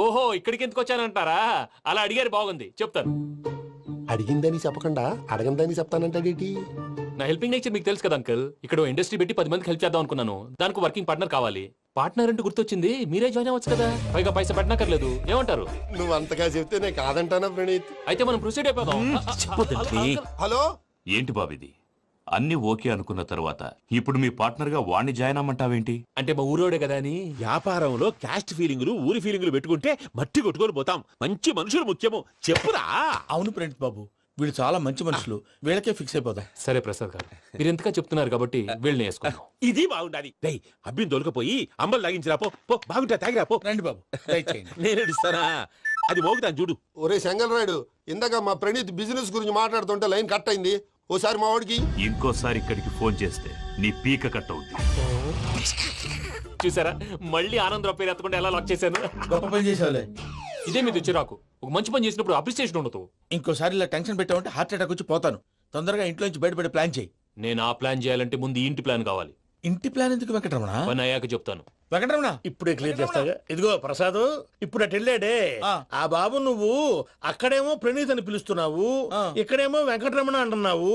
ఓహో, ఇక్కడికి ఎందుకు వచ్చానంటారా? అలా అడిగారు, బాగుంది, చెప్తాను. అడిగిందని చెప్పకుండా అడగందని చెప్తానంటాడేటి? నా హెల్పింగ్ నేచర్ మీకు తెలుసు కదా అంకుల్. ఇక్కడ ఇండస్ట్రీ పెట్టి 10 మందికి హెల్ప్ చేద్దాం అనుకున్నాను. దానికి వర్కింగ్ పార్ట్నర్ కావాలి. పార్ట్నర్ అంటే గుర్తొచ్చింది, మీరే జాయిన్ అవ్వచ్చు కదా. పైగా పైసా పెట్టనక్కర్లేదు. ఏమంటారు? నువ్వు అంతగా చెప్తే నేను కాదంటానా ప్రణీత్? అయితే మనం ప్రొసీడ్ అయిపోదాం. హలో, ఏంటి బాబిది? అన్ని ఓకే అనుకున్న తర్వాత ఇప్పుడు మీ పార్ట్నర్ గా వాణ్ణి జాయిన్ అమ్మంటావేంటి? అంటే మా ఊరోడే కదా అని. వ్యాపారంలో క్యాస్ట్ ఫీలింగులు, ఊరి ఫీలింగులు పెట్టుకుంటే మట్టి కొట్టుకొని పోతాం. మంచి మనుషులు ముఖ్యము. చెప్పురా. అవును ప్రణీత్ బాబు, వీళ్ళు చాలా మంచి మనుషులు. వీళ్ళకే ఫిక్స్ అయిపోదాం. సరే ప్రసాద్ గారు, మీరు ఎంతగా చెప్తున్నారు కాబట్టి వీళ్ళని వేసుకుందాం. ఇది బాగుండాలి. డై అబ్బిని దొలకపోయి అంబలు లాగించిరా పో. పో బాగుంటా, తాగిరా పో. రండి బాబు, దయచేయండి. నేను ఇస్తానా? అది మోగుతాను చూడు. ఒరే చెంగల్ రాయుడు, ఇందాక మా ప్రణీత్ బిజినెస్ గురించి మాట్లాడుతుంటే లైన్ కట్ అయింది. ఓసారి మా వాడికి ఇంకోసారి ఇక్కడికి ఫోన్ చేస్తే నీ పీక కట్ అవుద్ది. చూసారా, మళ్ళీ ఆనందరావు పేరు ఎత్తకుండా ఎలా లాక్ చేశాను. గొప్ప పని చేసేవాళ్ళే. ఇదే మీ చిరాకు. ఒక మంచి పని చేసినప్పుడు అప్రిసియేషన్ ఉండదు. ఇంకోసారి ఇలా టెన్షన్ పెట్టామంటే హార్ట్ అటాక్ వచ్చి పోతాను. తొందరగా ఇంట్లో నుంచి బయటపడే ప్లాన్ చేయి. నేను ఆ ప్లాన్ చేయాలంటే ముందు ఈ ఇంటి ప్లాన్ కావాలి. ఇంటి ప్లాన్ ఎందుకు వెంకటరమణ? పని అయ్యాక చెప్తాను. వెంకటరమణ ఇప్పుడే క్లియర్ చేస్తాగా. ఇదిగో ప్రసాద్, ఇప్పుడు అటు వెళ్ళాడే ఆ బాబు, నువ్వు అక్కడేమో ప్రణీత్ అని పిలుస్తున్నావు, ఇక్కడేమో వెంకటరమణ అంటున్నావు.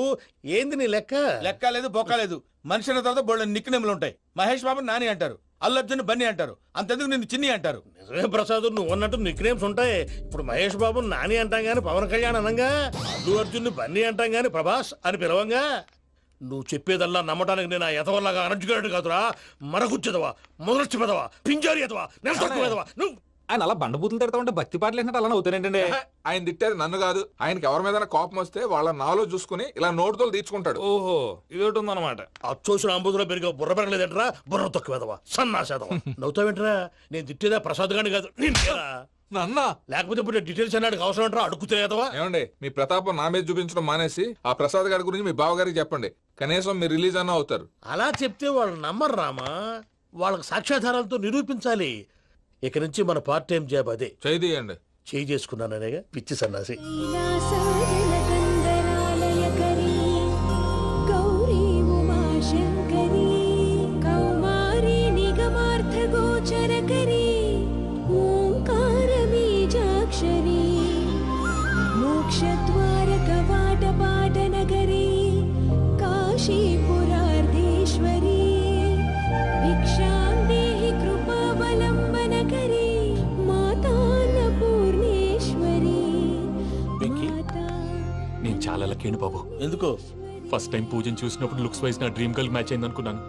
ఏంది నీ లెక్క? లెక్క లేదు, బొక్క లేదు. మనిషి అన్న తర్వాత బోళ్ళ నిక్ నేమ్లు ఉంటాయి. మహేష్ బాబు నాని అంటారు, అల్లు అర్జున్ బన్నీ అంటారు, అంతెందుకు నిన్ను చిన్ని అంటారు. నిజమే ప్రసాద్, నువ్వు అన్నట్టు నిక్ నేమ్స్ ఉంటాయి. ఇప్పుడు మహేష్ బాబు నాని అంటాం గాని పవన్ కళ్యాణ్ అనంగా, అల్లు అర్జున్ బన్నీ అంటాం గాని ప్రభాస్ అని పిలవంగా. నువ్వు చెప్పేదల్లా నమ్మటానికి నేను ఎతవల్లాగా అనర్జుకేటెడ్ కాదురా. మరగుచ్చదవా, మొదలచ్చి పెదవా, పింజారి ఎదవా, నెలసొక్కుదవా నువ్వు. ఆయన అలా బండబూతులు తిడతా ఉంటే భక్తి పాటలు ఏంటంటే అలా అవుతానంటే. ఆయన తిట్టేది నన్ను కాదు, ఆయనకి ఎవరి మీద కోపం వస్తే వాళ్ళ నాలో చూసుకుని ఇలా నోటుతో తీర్చుకుంటాడు. ఓహో, ఇదొకటి ఉందన్నమాట. అచ్చోసిన అంబుధులో పెరిగే బుర్ర పెరగలేదంటరా, బుర్ర తొక్కువేదవా, సన్నాసేదవా. నవ్వుతావేంటరా? నేను తిట్టేదా ప్రసాద్ గాని కాదు, నన్నా. లేకపోతే ఇప్పుడు డీటెయిల్స్ అన్నాడు అవసరం అంటారా? అడుగుతాయేదవా. ఏమండి, మీ ప్రతాపం నా మీద చూపించడం మానేసి ఆ ప్రసాద్ గారి గురించి మీ బావగారికి చెప్పండి. కనీసం మీరు రిలీజ్ అన్న అవుతారు. అలా చెప్తే వాళ్ళు నమ్మరు రామా. వాళ్ళకి సాక్ష్యాధారాలతో నిరూపించాలి. ఇక నుంచి మన పార్ట్ టైం జాబ్ అదే. చేయండి. చేయి చేసుకున్నాననేగా పిచ్చి సన్నాసి. నేను చాలా లక్కీని బాబు. ఎందుకో? ఫస్ట్ టైం పూజను చూసినప్పుడు లుక్స్ వైజ్ నా డ్రీమ్ గర్ల్ మ్యాచ్ అయింది అనుకున్నాను.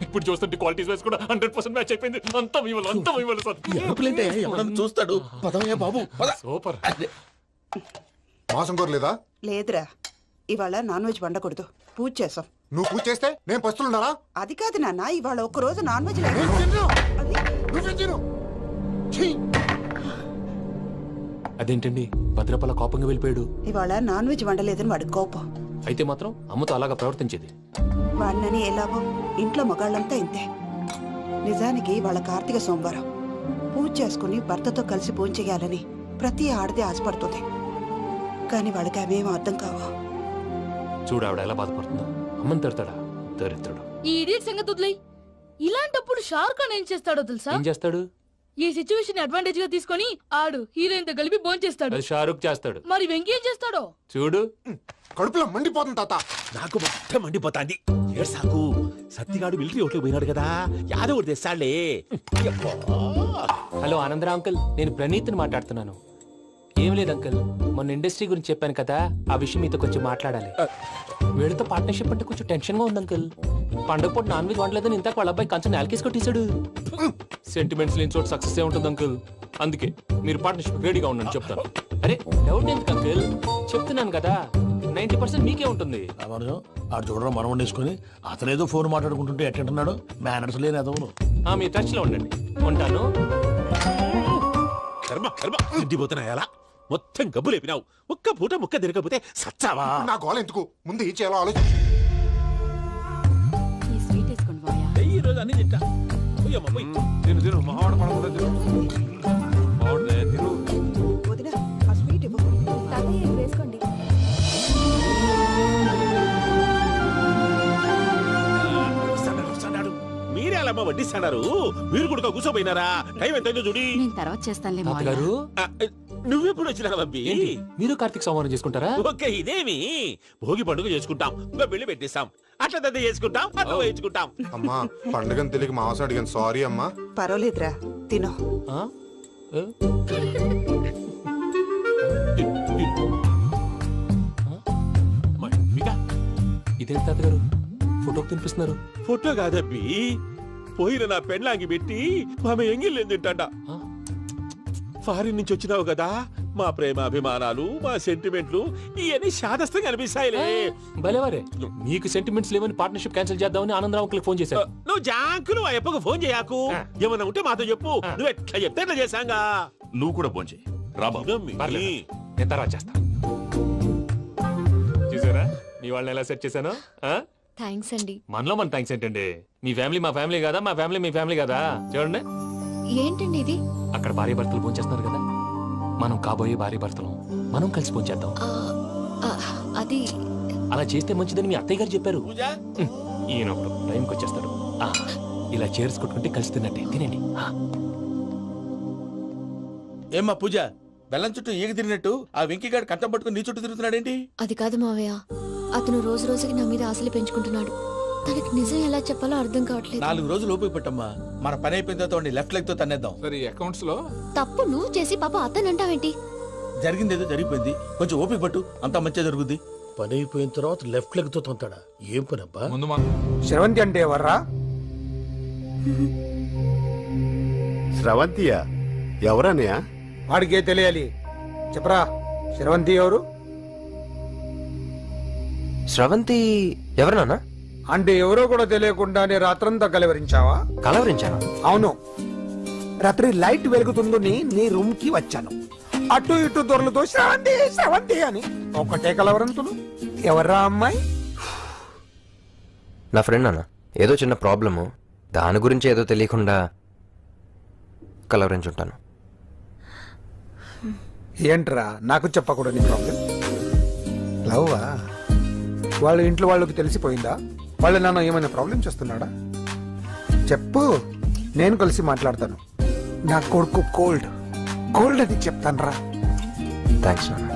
ఇప్పుడు చూస్తుంటే క్వాలిటీస్ వైజ్ కూడా 100% మ్యాచ్ అయిపోయింది. అంతా ఇవ్వాలి సార్. ఎవడన్నా చూస్తాడు. పదవయ్యా బాబు, పద. సూపర్. మాసం కోరలేదా? లేదురా, ఇవాళ నాన్ వెజ్ వండకూడదు. పూజ చేసాం. నువ్వు పూజ చేస్తే నేను పస్తులున్నారా? అది కాదు నాన్న, ఇవాళ ఒక్క రోజు నాన్ వెజ్ లేదు. అదేంటండి, భద్రపల కోపంగా వెళ్ళిపోయాడు. ఇవాళ నాన్ వెజ్ వండలేదని వాడి కోపం. అయితే మాత్రం అమ్మతో అలాగా ప్రవర్తించేది. వాడినని ఎలాగో ఇంట్లో మగాళ్ళంతా ఇంతే. నిజానికి వాళ్ళ కార్తీక సోమవారం పూజ చేసుకుని భర్తతో కలిసి భోంచేయాలని ప్రతి ఆడది ఆశపడుతుంది. కానీ వాళ్ళకి అవేమో అర్థం కావా. చూడు ఆవిడ ఎలా బాధపడుతుందో. అమ్మని తిడతాడా దరిద్రుడు. ఈ ఇడియట్ సంగతి వదిలేయ్. ఇలాంటప్పుడు షారుఖ్ ఖాన్ ఏం చేస్తాడో తెలుసా? ఏం చేస్తాడు? ఈ సిచ్యువేషన్ అడ్వాంటేజ్ గా తీసుకొని ఆడు హీరోయిన్ తో కలిపి బోన్ చేస్తాడు. అది షారుఖ్ చేస్తాడు. మరి వెంకీ ఏం చేస్తాడో చూడు. కడుపులో మండిపోతుంది తాత. నాకు మొత్తం మండిపోతాంది. ఏడ్సాకు, సత్తిగాడు మిలిటరీ ఒకటి పోయినాడు కదా, యాదవ్ తెస్తాడులే. హలో ఆనందరా అంకుల్, నేను ప్రణీత్ని మాట్లాడుతున్నాను. ఏం లేదు అంకుల్ మొన్న ఇండస్ట్రీ గురించి చెప్పాను కదా ఆ విషయం మీతో కొంచెం మాట్లాడాలి వీళ్ళతో పార్ట్నర్షిప్ అంటే కొంచెం టెన్షన్ గా ఉంది అంకుల్ పండగ పూట నాన్ వెజ్ వండలేదని ఇంతకు వాళ్ళ అబ్బాయి కంచెం నేలకేసి కొట్టేశాడు సెంటిమెంట్స్ లేని చోట సక్సెస్ ఏ ఉంటుంది అంకుల్ అందుకే మీరు పార్ట్నర్షిప్ రెడీగా ఉండండి చెప్తాను అరే డౌట్ ఎందుకు అంకుల్ చెప్తున్నాను కదా 90% మీకే ఉంటుంది ఆడు చూడడం మనం వండేసుకుని అతనేదో ఫోన్ మాట్లాడుకుంటుంటే ఎట్టంటున్నాడు మేనర్స్ లేని అదవును మీ టచ్ లో ఉండండి ఉంటాను కర్మ కర్మ తిండిపోతున్నా ఎలా మొత్తం గబ్బు లేపినావు ఒక్క పూట ముక్క తిరగకపోతే సచ్చావా నా గోల ఎందుకు ముందు ఏం చేయాలో ఆలోచించు. ఈ స్వీట్ వేసుకోండి బాయా ఈ రోజు అన్ని తింటా పోయమ్మ, పోయ్. తిను తిను మావాడ పడకుండా తిను మావాడదే తిను వదిన ఆ స్వీట్ ఇవ్వకు. తాతయ్య వేసుకోండి వస్తాడు మీరే అలా వడ్డిస్తాడారు మీరు కూడా కూర్చోపోయినారా టైం ఎంతైందో చూడి నేను తర్వాత చేస్తానులే తాతగారు ఆ, నువ్వెప్పుడు వచ్చినా బబ్బి ఏంటి మీరు కార్తీక్ సంహారం చేసుకుంటారా ఓకే ఇదేమి భోగి పండుగ చేసుకుంటాం ఇంకా పెళ్లి పెట్టేస్తాం అట్లా దద్ద చేసుకుంటాం అట్లా వేయించుకుంటాం అమ్మా పండుగని తెలియక మాంసం అడిగాను సారీ అమ్మా. పర్వాలేదురా తినో. ఆ? ఏ? ఇదేంటి తాతగారు ఫోటోకి తినిపిస్తున్నారు ఫోటో కాదబ్బి పోయిన నా పెళ్ళాంగి పెట్టి ఆమె ఎంగిల్లేం తింటాడ ఫారిన్ నుంచి వచ్చినావు కదా మా ప్రేమ అభిమానాలు మా సెంటిమెంట్లు ఇవన్నీ శాదస్తంగా అనిపిస్తాయిలే భలేవారే మీకు సెంటిమెంట్స్ లేవని పార్ట్నర్షిప్ క్యాన్సిల్ చేద్దామని ఆనందరావు అంకుల్ ఫోన్ చేశారు నువ్వు జాంకులు ఆ ఎప్పకు ఫోన్ చేయకు ఏమన్నా ఉంటే మాతో చెప్పు నువ్వు ఎట్లా చెప్తే ఎట్లా చేశాంగా నువ్వు కూడా ఫోన్ చేయి రాబా పర్లేదు. నేను తర్వాత చేస్తా చూసారా మీ వాళ్ళని ఎలా సెట్ చేశాను థ్యాంక్స్ అండి మనలో మన థ్యాంక్స్ ఏంటండి మీ ఫ్యామిలీ మా ఫ్యామిలీ కదా మా ఫ్యామిలీ మీ ఫ్యామిలీ కదా చూడండి ఏంటండి ఇది అక్కడ భార్య భర్తలు పోంచేస్తున్నారు కదా మనం కాబోయే భార్య భర్తలు మనం కలిసి పోంచేద్దాం ఆ, ఆ, అది అలా చేస్తే మంచిదని మీ అత్తయ్య గారు చెప్పారు పూజ ఈయన ఒకడు టైంకి వచ్చేస్తాడు ఆ, ఇలా చేర్స్ కొట్టుకుంటే కలిసి తిన్నట్టే తినండి ఏమ్మా పూజ బెల్లం చుట్టూ ఈగ తిరిగినట్టు ఆ వెంకీగాడు కంటం పట్టుకుని నీ చుట్టూ తిరుగుతున్నాడేంటి అది కాదు మావయ్య అతను రోజు రోజుకి నా మీద ఆశలు పెంచుకుంటున్నాడు తనకి నిజం ఎలా చెప్పాలో అర్థం కావట్లేదు 4 రోజులు ఓపిక పట్టమ్మా మన పని అయిపోయిన తర్వాత వాడిని లెఫ్ట్ లెగ్ తో తన్నేద్దాం సరే అకౌంట్స్ లో తప్పు నువ్వు చేసి పాప అతను అంటావేంటి జరిగింది ఏదో జరిగిపోయింది కొంచెం ఓపిక పట్టు అంతా మంచిగా జరుగుద్ది పని అయిపోయిన తర్వాత లెఫ్ట్ లెగ్ తో తొంతాడా ఏం పని అబ్బా ముందు మనం శ్రవంతి అంటే ఎవర్రా? స్రవంతియా ఎవరన్నయ్యా? వాడికే తెలియాలి. చెప్పరా శ్రవంతి ఎవరు? స్రవంతి ఎవరు నాన్న? అంటే ఎవరో కూడా తెలియకుండానే రాత్రంతా కలవరించావా? కలవరించాను. అవును, రాత్రి లైట్ వెలుగుతుందని నీ రూమ్ కి వచ్చాను. అటు ఇటు దొరలతో శ్రవంతి శ్రవంతి అని ఒకటే కలవరంతులు. ఎవర్రా అమ్మాయి? నా ఫ్రెండ్ నాన్న, ఏదో చిన్న ప్రాబ్లము, దాని గురించి ఏదో తెలియకుండా కలవరించుంటాను. ఏంట్రా నాకు చెప్పకూడని ప్రాబ్లం? లవ్వా? వాళ్ళ ఇంట్లో వాళ్ళకి తెలిసిపోయిందా? వాళ్ళ నాన్న ఏమైనా ప్రాబ్లం చేస్తున్నాడా? చెప్పు, నేను కలిసి మాట్లాడతాను. నా కొడుకు కోల్డ్ కోల్డ్ అని చెప్తాను రా. థ్యాంక్స్ నాన్న.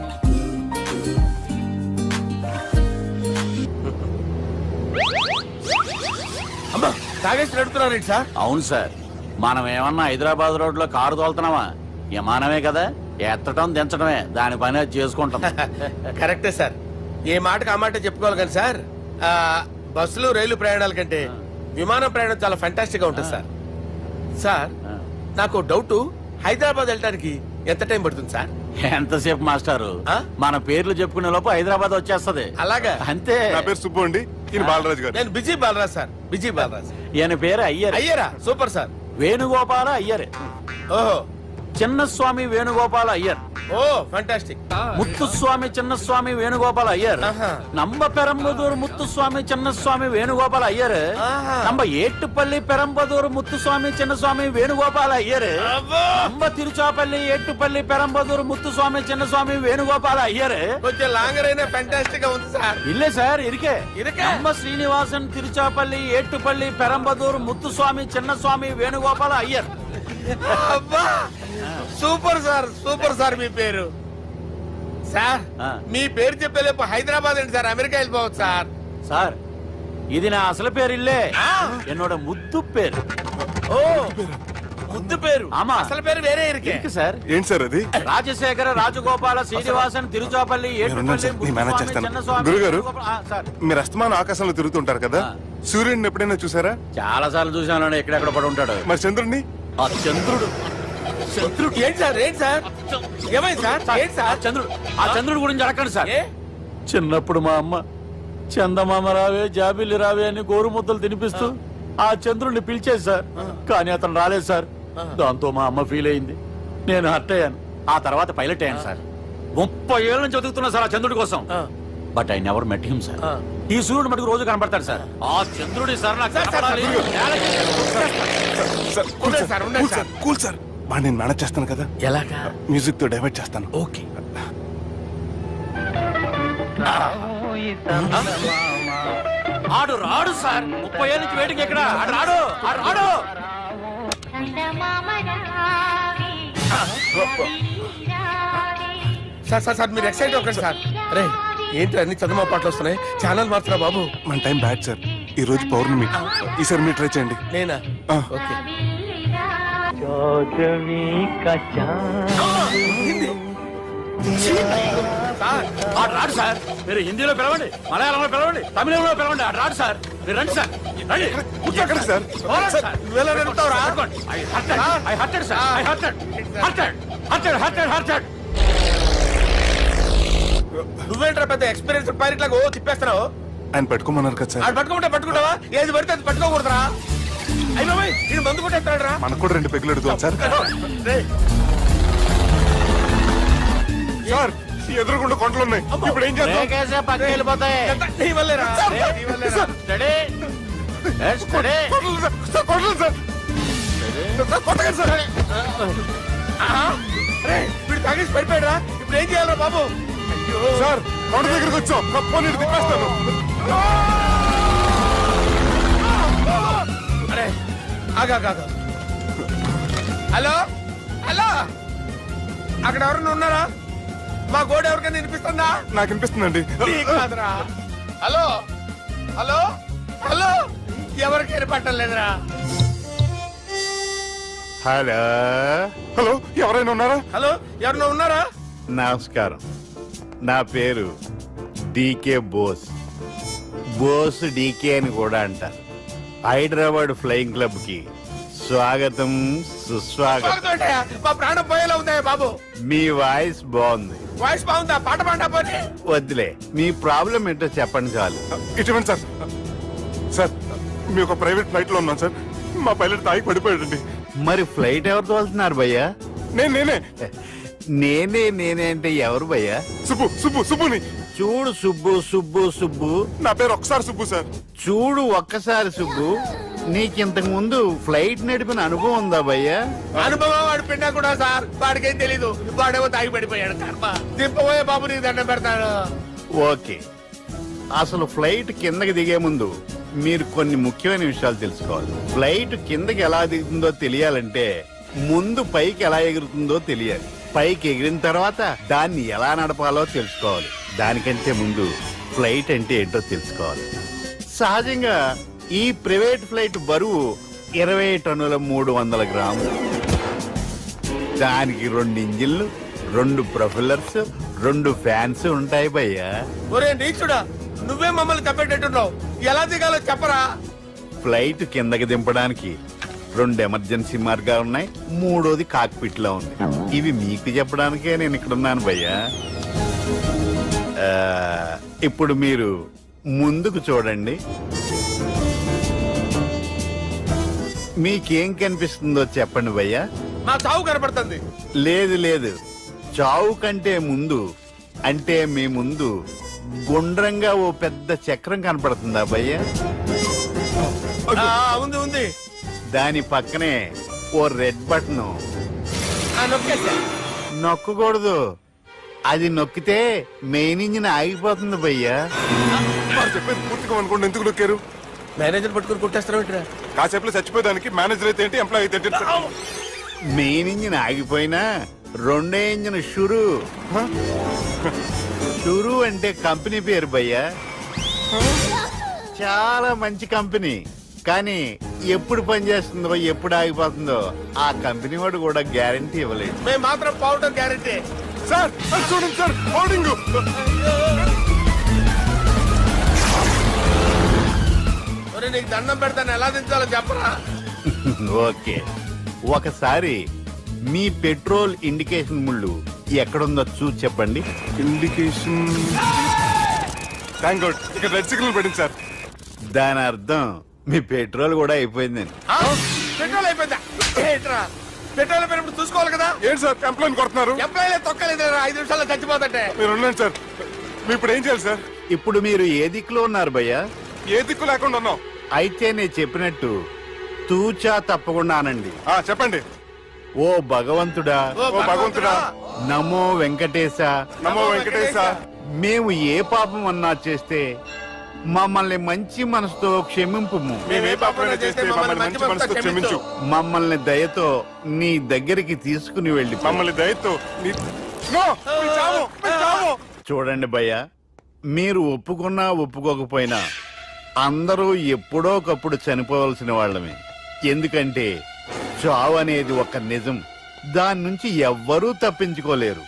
అమ్మా తాగేసి నడుపుతున్నారేంటి సార్? అవును సార్, మనం ఏమన్నా హైదరాబాద్ రోడ్ లో కారు తోలుతున్నావా? విమానమే కదా, ఎత్తడం దించడమే దాని పని అది చేసుకుంటాం. కరెక్టే సార్, ఏ మాటకు ఆ మాట చెప్పుకోవాలి కానీ సార్ బస్సులు రైలు ప్రయాణాల కంటే విమానం ప్రయాణం చాలా ఫంటాస్టిక్ గా ఉంటుంది సార్. సార్ నాకు డౌట్, హైదరాబాద్ వెళ్ళడానికి ఎంత టైం పడుతుంది సార్? ఎంతసేపు మాస్టారు, మన పేర్లు చెప్పుకునే లోపు హైదరాబాద్ వచ్చేస్తది. అలాగా? అంతే. నా పేరు సుబ్బు అండి, ఈయన బాలరాజు గారు. నేను busy Balaraj sir, busy Balaraj. ఈయన పేరు అయ్యర్. అయ్యరా? Super sir. వేణుగోపాల అయ్యర్. ఓహో, చిన్నస్వామి వేణుగోపాల అయ్యర్. Oh fantastic. ముత్తుస్వామి చిన్నస్వామి వేణుగోపాల అయ్యర్. நம்ம பெரம்பதூர் முத்துசுவாமி சின்னசுவாமி வேணுகோபால ஐயர். நம்ம ஏட்டுப்பள்ளி பெரம்பதூர் முத்துசுவாமி சின்னசுவாமி வேணுகோபால ஐயர். நம்ம திருச்சாப்பள்ளி ஏட்டுப்பள்ளி பெரம்பதூர் முத்துசுவாமி சின்னசுவாமி வேணுகோபால ஐயர். కొంచెం లాంగర్ అయినా ఫంటాస్టిక్ గా ఉంది సార్. இல்ல சார் இருக்கே. இருக்கே. நம்ம ஸ்ரீனிவாசன் திருச்சாப்பள்ளி ஏட்டுப்பள்ளி பெரம்பதூர் முத்துசுவாமி சின்னசுவாమి వేణుగోపాల అయ్యర్. అబ్బా సూపర్ సార్, సూపర్ సార్. మీ పేరు సార్, మీ పేరు చెప్పేలేపు హైదరాబాద్ ఏంటి సార్, అమెరికా వెళ్ళిపోవచ్చు సార్. సార్ ఇది నా అసలు పేరు ఇల్లే, என்னோட ముద్దు పేరు. ఓ ముద్దు పేరు ఆమా. అసలు పేరు వేరే ఇరికే ఇருக்கு సార్ ఏంటి సార్ అది రాజశేఖర రాజగోపాల శ్రీనివాసన్ తిరుచాపల్లి మీరున్నాను సార్, నేను మేనేజ్ చేస్తాను. గురుగారు. మీరు అస్తమానం ఆకాశంలో తిరుగుతుంటారు కదా సూర్యుడిని ఎప్పుడైనా చూసారా? చాలా సార్లు చూసాను ఎక్కడెక్కడ పడి ఉంటాడు మరి చంద్రుడిని? ఆ చంద్రుడు చంద్రుడు ఏంటి సార్ ఏమైంది సార్ ఏంటి సార్ ఆ చంద్రుడు గురించి అడగండి సార్. ఏ? చిన్నప్పుడు మా అమ్మ చందమామ రావే జాబిల్లి రావే అని గోరు ముద్దలు తినిపిస్తూ ఆ చంద్రుడిని పిలిచేది సార్. కానీ అతను రాలేదు సార్. దాంతో మా అమ్మ ఫీల్ అయింది, నేను హర్ట్ అయ్యాను. ఆ తర్వాత పైలట్ అయ్యాను సార్. 30 ఏళ్ళ నుంచి చదువుతున్నా సార్ ఆ చంద్రుడి కోసం. But I never met him sir. ఈ సూర్యుడు మటుకు రోజు కనబడతాడు సార్. ఆ చంద్రుడి సార్ నాకు కనపడాలి. కూల్ సార్, వాడిని నేను మేనేజ్ చేస్తాను కదా. ఎలాగా? మ్యూజిక్ తో డైవర్ట్ చేస్తాను. ఓకే. ఆడు రాడు సార్. 30 ఏళ్ళ నుంచి వెయిటింగ్ ఎక్కడ? ఆడు రాడు, ఆడు రాడు. సార్ మీరు ఎక్సైట్ అవ్వకండి సార్. అరే ఏంటి అన్ని చదువు పాటలు వస్తున్నాయి, ఛానల్ మార్చరా బాబు. మన టైం బ్యాడ్ సార్, ఈ రోజు పౌర్ణమి. ఈసారి మీరు ట్రై చేయండి. నేనా? ఆ. ఓకే. సార్ ఆడు రాడు సార్. మీరు హిందీలో పిలవండి, మలయాళంలో పిలవండి, తమిళంలో పిలవండి. ఆడు రాడు సార్. మీరు రండి సార్, రండి. ఎక్కడికి సార్? పోరాడు సార్. నువ్వెలా నడుపుతావురా? I hurted, sir. I hurted. నువ్వేంట్రా పెద్ద ఎక్స్పీరియన్స్ పైరెట్ లాగా ఓ తిప్పేస్తున్నావు. ఆయన పెట్టుకోమన్నారు కదా సార్. ఆడు పట్టుకుంటావా? ఏది పడితే అది పట్టుకోకూడదురా. అయ్యి బాబాయ్ ఇది మందు కొట్టేస్తాడు రా. మనకు కూడా 2 పెగ్గులు అడుగుతాం సార్. సార్ ఎదురుగుండా కొండలు ఉన్నాయి, ఇప్పుడు ఏం చేద్దాం? లేకేసే పక్కకి వెళ్ళిపోతాయి. నీ వల్లేరా? Steady. Let's steady. కొండలు సార్. కొట్టగా సార్. వీడు తాగేసి పడిపోయాడురా. ఇప్పుడు ఏం చేయాలరా బాబు? సార్ కొండ దగ్గరికి వచ్చాం, పోనీ తిప్పేస్తాను. అరే ఆగా. హలో అక్కడ ఎవరన్నా ఉన్నారా? మా గోడ ఎవరికైనా వినిపిస్తుందా? నాకు వినిపిస్తుందండి. నీకు కాదురా. హలో ఎవరికి వినపట్టలేదురా. హలో ఎవరైనా ఉన్నారా? హలో ఎవరన్నా ఉన్నారా? నమస్కారం, నా పేరు డీకే బోస్. బోస్ డీకే అని కూడా అంటారు. హైదరాబాద్ ఫ్లయింగ్ క్లబ్ కి స్వాగతం, సుస్వాగతం. స్వాగతం. మా ప్రాణం పోయేలా ఉందా బాబు? మీ వాయిస్ బాగుంది. వాయిస్ బాగుందా? పాట పాడా పోనీ. వద్దులే, మీ ప్రాబ్లం ఏంటో చెప్పండి చాలు. ఇటువంటి సార్, సార్ మీ ఒక ప్రైవేట్ ఫ్లైట్ లో ఉన్నాం సార్. మా పైలట్ తాగి పడిపోయాడండి. మరి ఫ్లైట్ ఎవరితో వెళ్తున్నారు భయ్యా? నేనే నేనే అంటే ఎవరు భయ్యా? సుబ్బుని. చూడు సుబ్బు, నా పేరు ఒకసారి సుబ్బు సార్. చూడు ఒక్కసారి సుబ్బు, నీకింతకు ముందు ఫ్లైట్ నడిపిన అనుభవం ఉందా భయ్యా? అనుభవం వాడు పిన్నా కూడా సార్. వాడికేం తెలీదు, వాడేమో తాగి పడిపోయాడు. కర్మ దింపబోయే బాబు నీకు దండం పెడతాను. ఓకే, అసలు ఫ్లైట్ కిందకి దిగే ముందు మీరు కొన్ని ముఖ్యమైన విషయాలు తెలుసుకోవాలి. ఫ్లైట్ కిందకి ఎలా దిగుతుందో తెలియాలంటే ముందు పైకి ఎలా ఎగురుతుందో తెలియాలి. పైకి ఎగిరిన తర్వాత దాన్ని ఎలా నడపాలో తెలుసుకోవాలి. దానికంటే ముందు ఫ్లైట్ అంటే ఏంటో తెలుసుకోవాలి. సహజంగా ఈ ప్రైవేట్ ఫ్లైట్ బరువు 20 టన్నుల 300 గ్రాములు. దానికి 2 ఇంజిన్లు, 2 ప్రొఫెల్లర్స్, 2 ఫ్యాన్స్ ఉంటాయి భయ్యా. ఒరే నీచుడా, నువ్వే మమ్మల్ని తప్పేటట్టున్నావు. ఎలా దిగాలో చెప్పరా? ఫ్లైట్ కిందకి దింపడానికి 2 ఎమర్జెన్సీ మార్గాలు ఉన్నాయి, 3వది కాక్పిట్ లో ఉంది. ఇవి మీకు చెప్పడానికే నేను ఇక్కడ ఉన్నాను భయ్యా. ఇప్పుడు మీరు ముందుకు చూడండి. మీకేం కనిపిస్తుందో చెప్పండి భయ్యా. మా చావు కనపడుతుంది. లేదు, చావు కంటే ముందు, అంటే మీ ముందు గుండ్రంగా ఓ పెద్ద చక్రం కనపడుతుందా భయ్యా? ఉంది. దాని పక్కనే ఓ రెడ్ బటన్. నొక్కకూడదు, అది నొక్కితే మెయిన్ ఇంజిన్ ఆగిపోతుంది భయ్యా. చెప్పేది పూర్తిగా అనుకోండి. ఎందుకు నొక్కారు? మేనేజర్ పట్టుకుని కుట్టేస్తారా? కాసేపులో చచ్చిపోయేదానికి మేనేజర్ అయితే ఏంటి, ఎంప్లాయ్ అయితే ఏంటి? మెయిన్ ఇంజిన్ ఆగిపోయినా 2వ ఇంజిన్ షురు అంటే కంపెనీ పేరు భయ్యా. చాలా మంచి కంపెనీ, కానీ ఎప్పుడు పనిచేస్తుందో ఎప్పుడు ఆగిపోతుందో ఆ కంపెనీ వాడు కూడా గ్యారంటీ ఇవ్వలేదు. మేము మాత్రం పౌడర్ గ్యారెంటీ. సార్ అది చూడండి సార్, హోర్డింగ్. ఒరే నీకు దండం పెడతాను, ఎలా దించాలో చెప్పరా? ఓకే, ఒకసారి మీ పెట్రోల్ ఇండికేషన్ ముళ్ళు ఎక్కడుందో చూసి చెప్పండి. ఇండికేషన్. థ్యాంక్ గాడ్, ఇక్కడ రెడ్ సిగ్నల్ పడింది సార్. దాని అర్థం మీ పెట్రోల్ కూడా అయిపోయిందని. ఆ? పెట్రోల్ అయిపోయిందా? ఏంట్రా పెట్రోల్ అయిపోయినప్పుడు చూసుకోవాలి కదా. ఏంటి సార్ కంప్లైంట్ కొడుతున్నారు? ఎంప్లాయీలే తొక్కలేదు 5 నిమిషాల్లో చచ్చిపోతుంటే. మీరు ఉండండి సార్, మీరు ఇప్పుడు ఏం చేయాలి సార్? ఇప్పుడు మీరు ఏ దిక్కులో ఉన్నారు భయ్యా? ఏ దిక్కు లేకుండా ఉన్నాం. అయితే నేను చెప్పినట్టు తూచా తప్పకుండా అనండి. చెప్పండి. ఓ భగవంతుడా, ఓ భగవంతుడా, నమో వెంకటేశ, నమో వెంకటేశ. మేము ఏ పాపం అన్నా చేస్తే మమ్మల్ని మంచి మనసుతో క్షమింపు. మేమే పాపమైనా చేస్తే మమ్మల్ని మంచి మనసుతో క్షమించు. మమ్మల్ని దయతో నీ దగ్గరికి తీసుకుని వెళ్ళి మమ్మల్ని దయతో నో, మీ చావు, మీ చావు. చూడండి భయ్య, మీరు ఒప్పుకున్నా ఒప్పుకోకపోయినా అందరూ ఎప్పుడో ఒకప్పుడు చనిపోవలసిన వాళ్ళమే. ఎందుకంటే చావు అనేది ఒక నిజం, దాని నుంచి ఎవ్వరూ తప్పించుకోలేరు.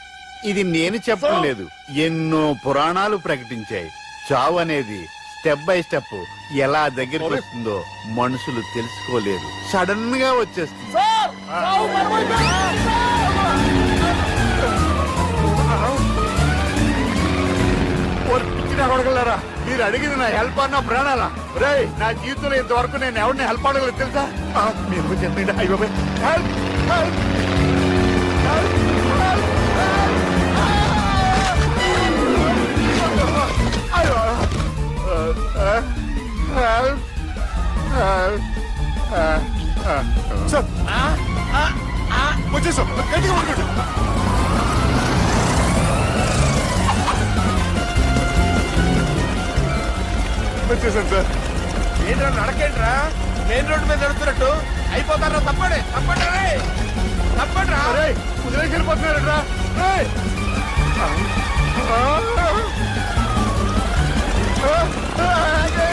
ఇది నేను చెప్పడం లేదు, ఎన్నో పురాణాలు ప్రకటించాయి. చావు అనేది స్టెప్ బై స్టెప్ ఎలా దగ్గరికి వస్తుందో మనుషులు తెలుసుకోలేరు, సడన్ గా వచ్చేస్తుంది. కొడగలరా, మీరు అడిగింది నా హెల్ప్ అన్న ప్రాణాలా? రే, నా జీవితంలో ఇంతవరకు నేను ఎవరిని హెల్ప్ అడగలేదు తెలుసా? మీరు చెప్పండి. అయ్యో హెల్ప్, హెల్ప్, సార్ వచ్చేసాం, గట్టిగా పట్టుకోండి. వచ్చేసాను సార్. ఏంట్రా నడకేంట్రా, మెయిన్ రోడ్డు మీద నడుస్తున్నట్టు అయిపోతారా? తప్పండి, తప్పండి రే, తప్పండి రా. వదిలేసి వెళ్ళిపోతున్నారట్రా. ఆ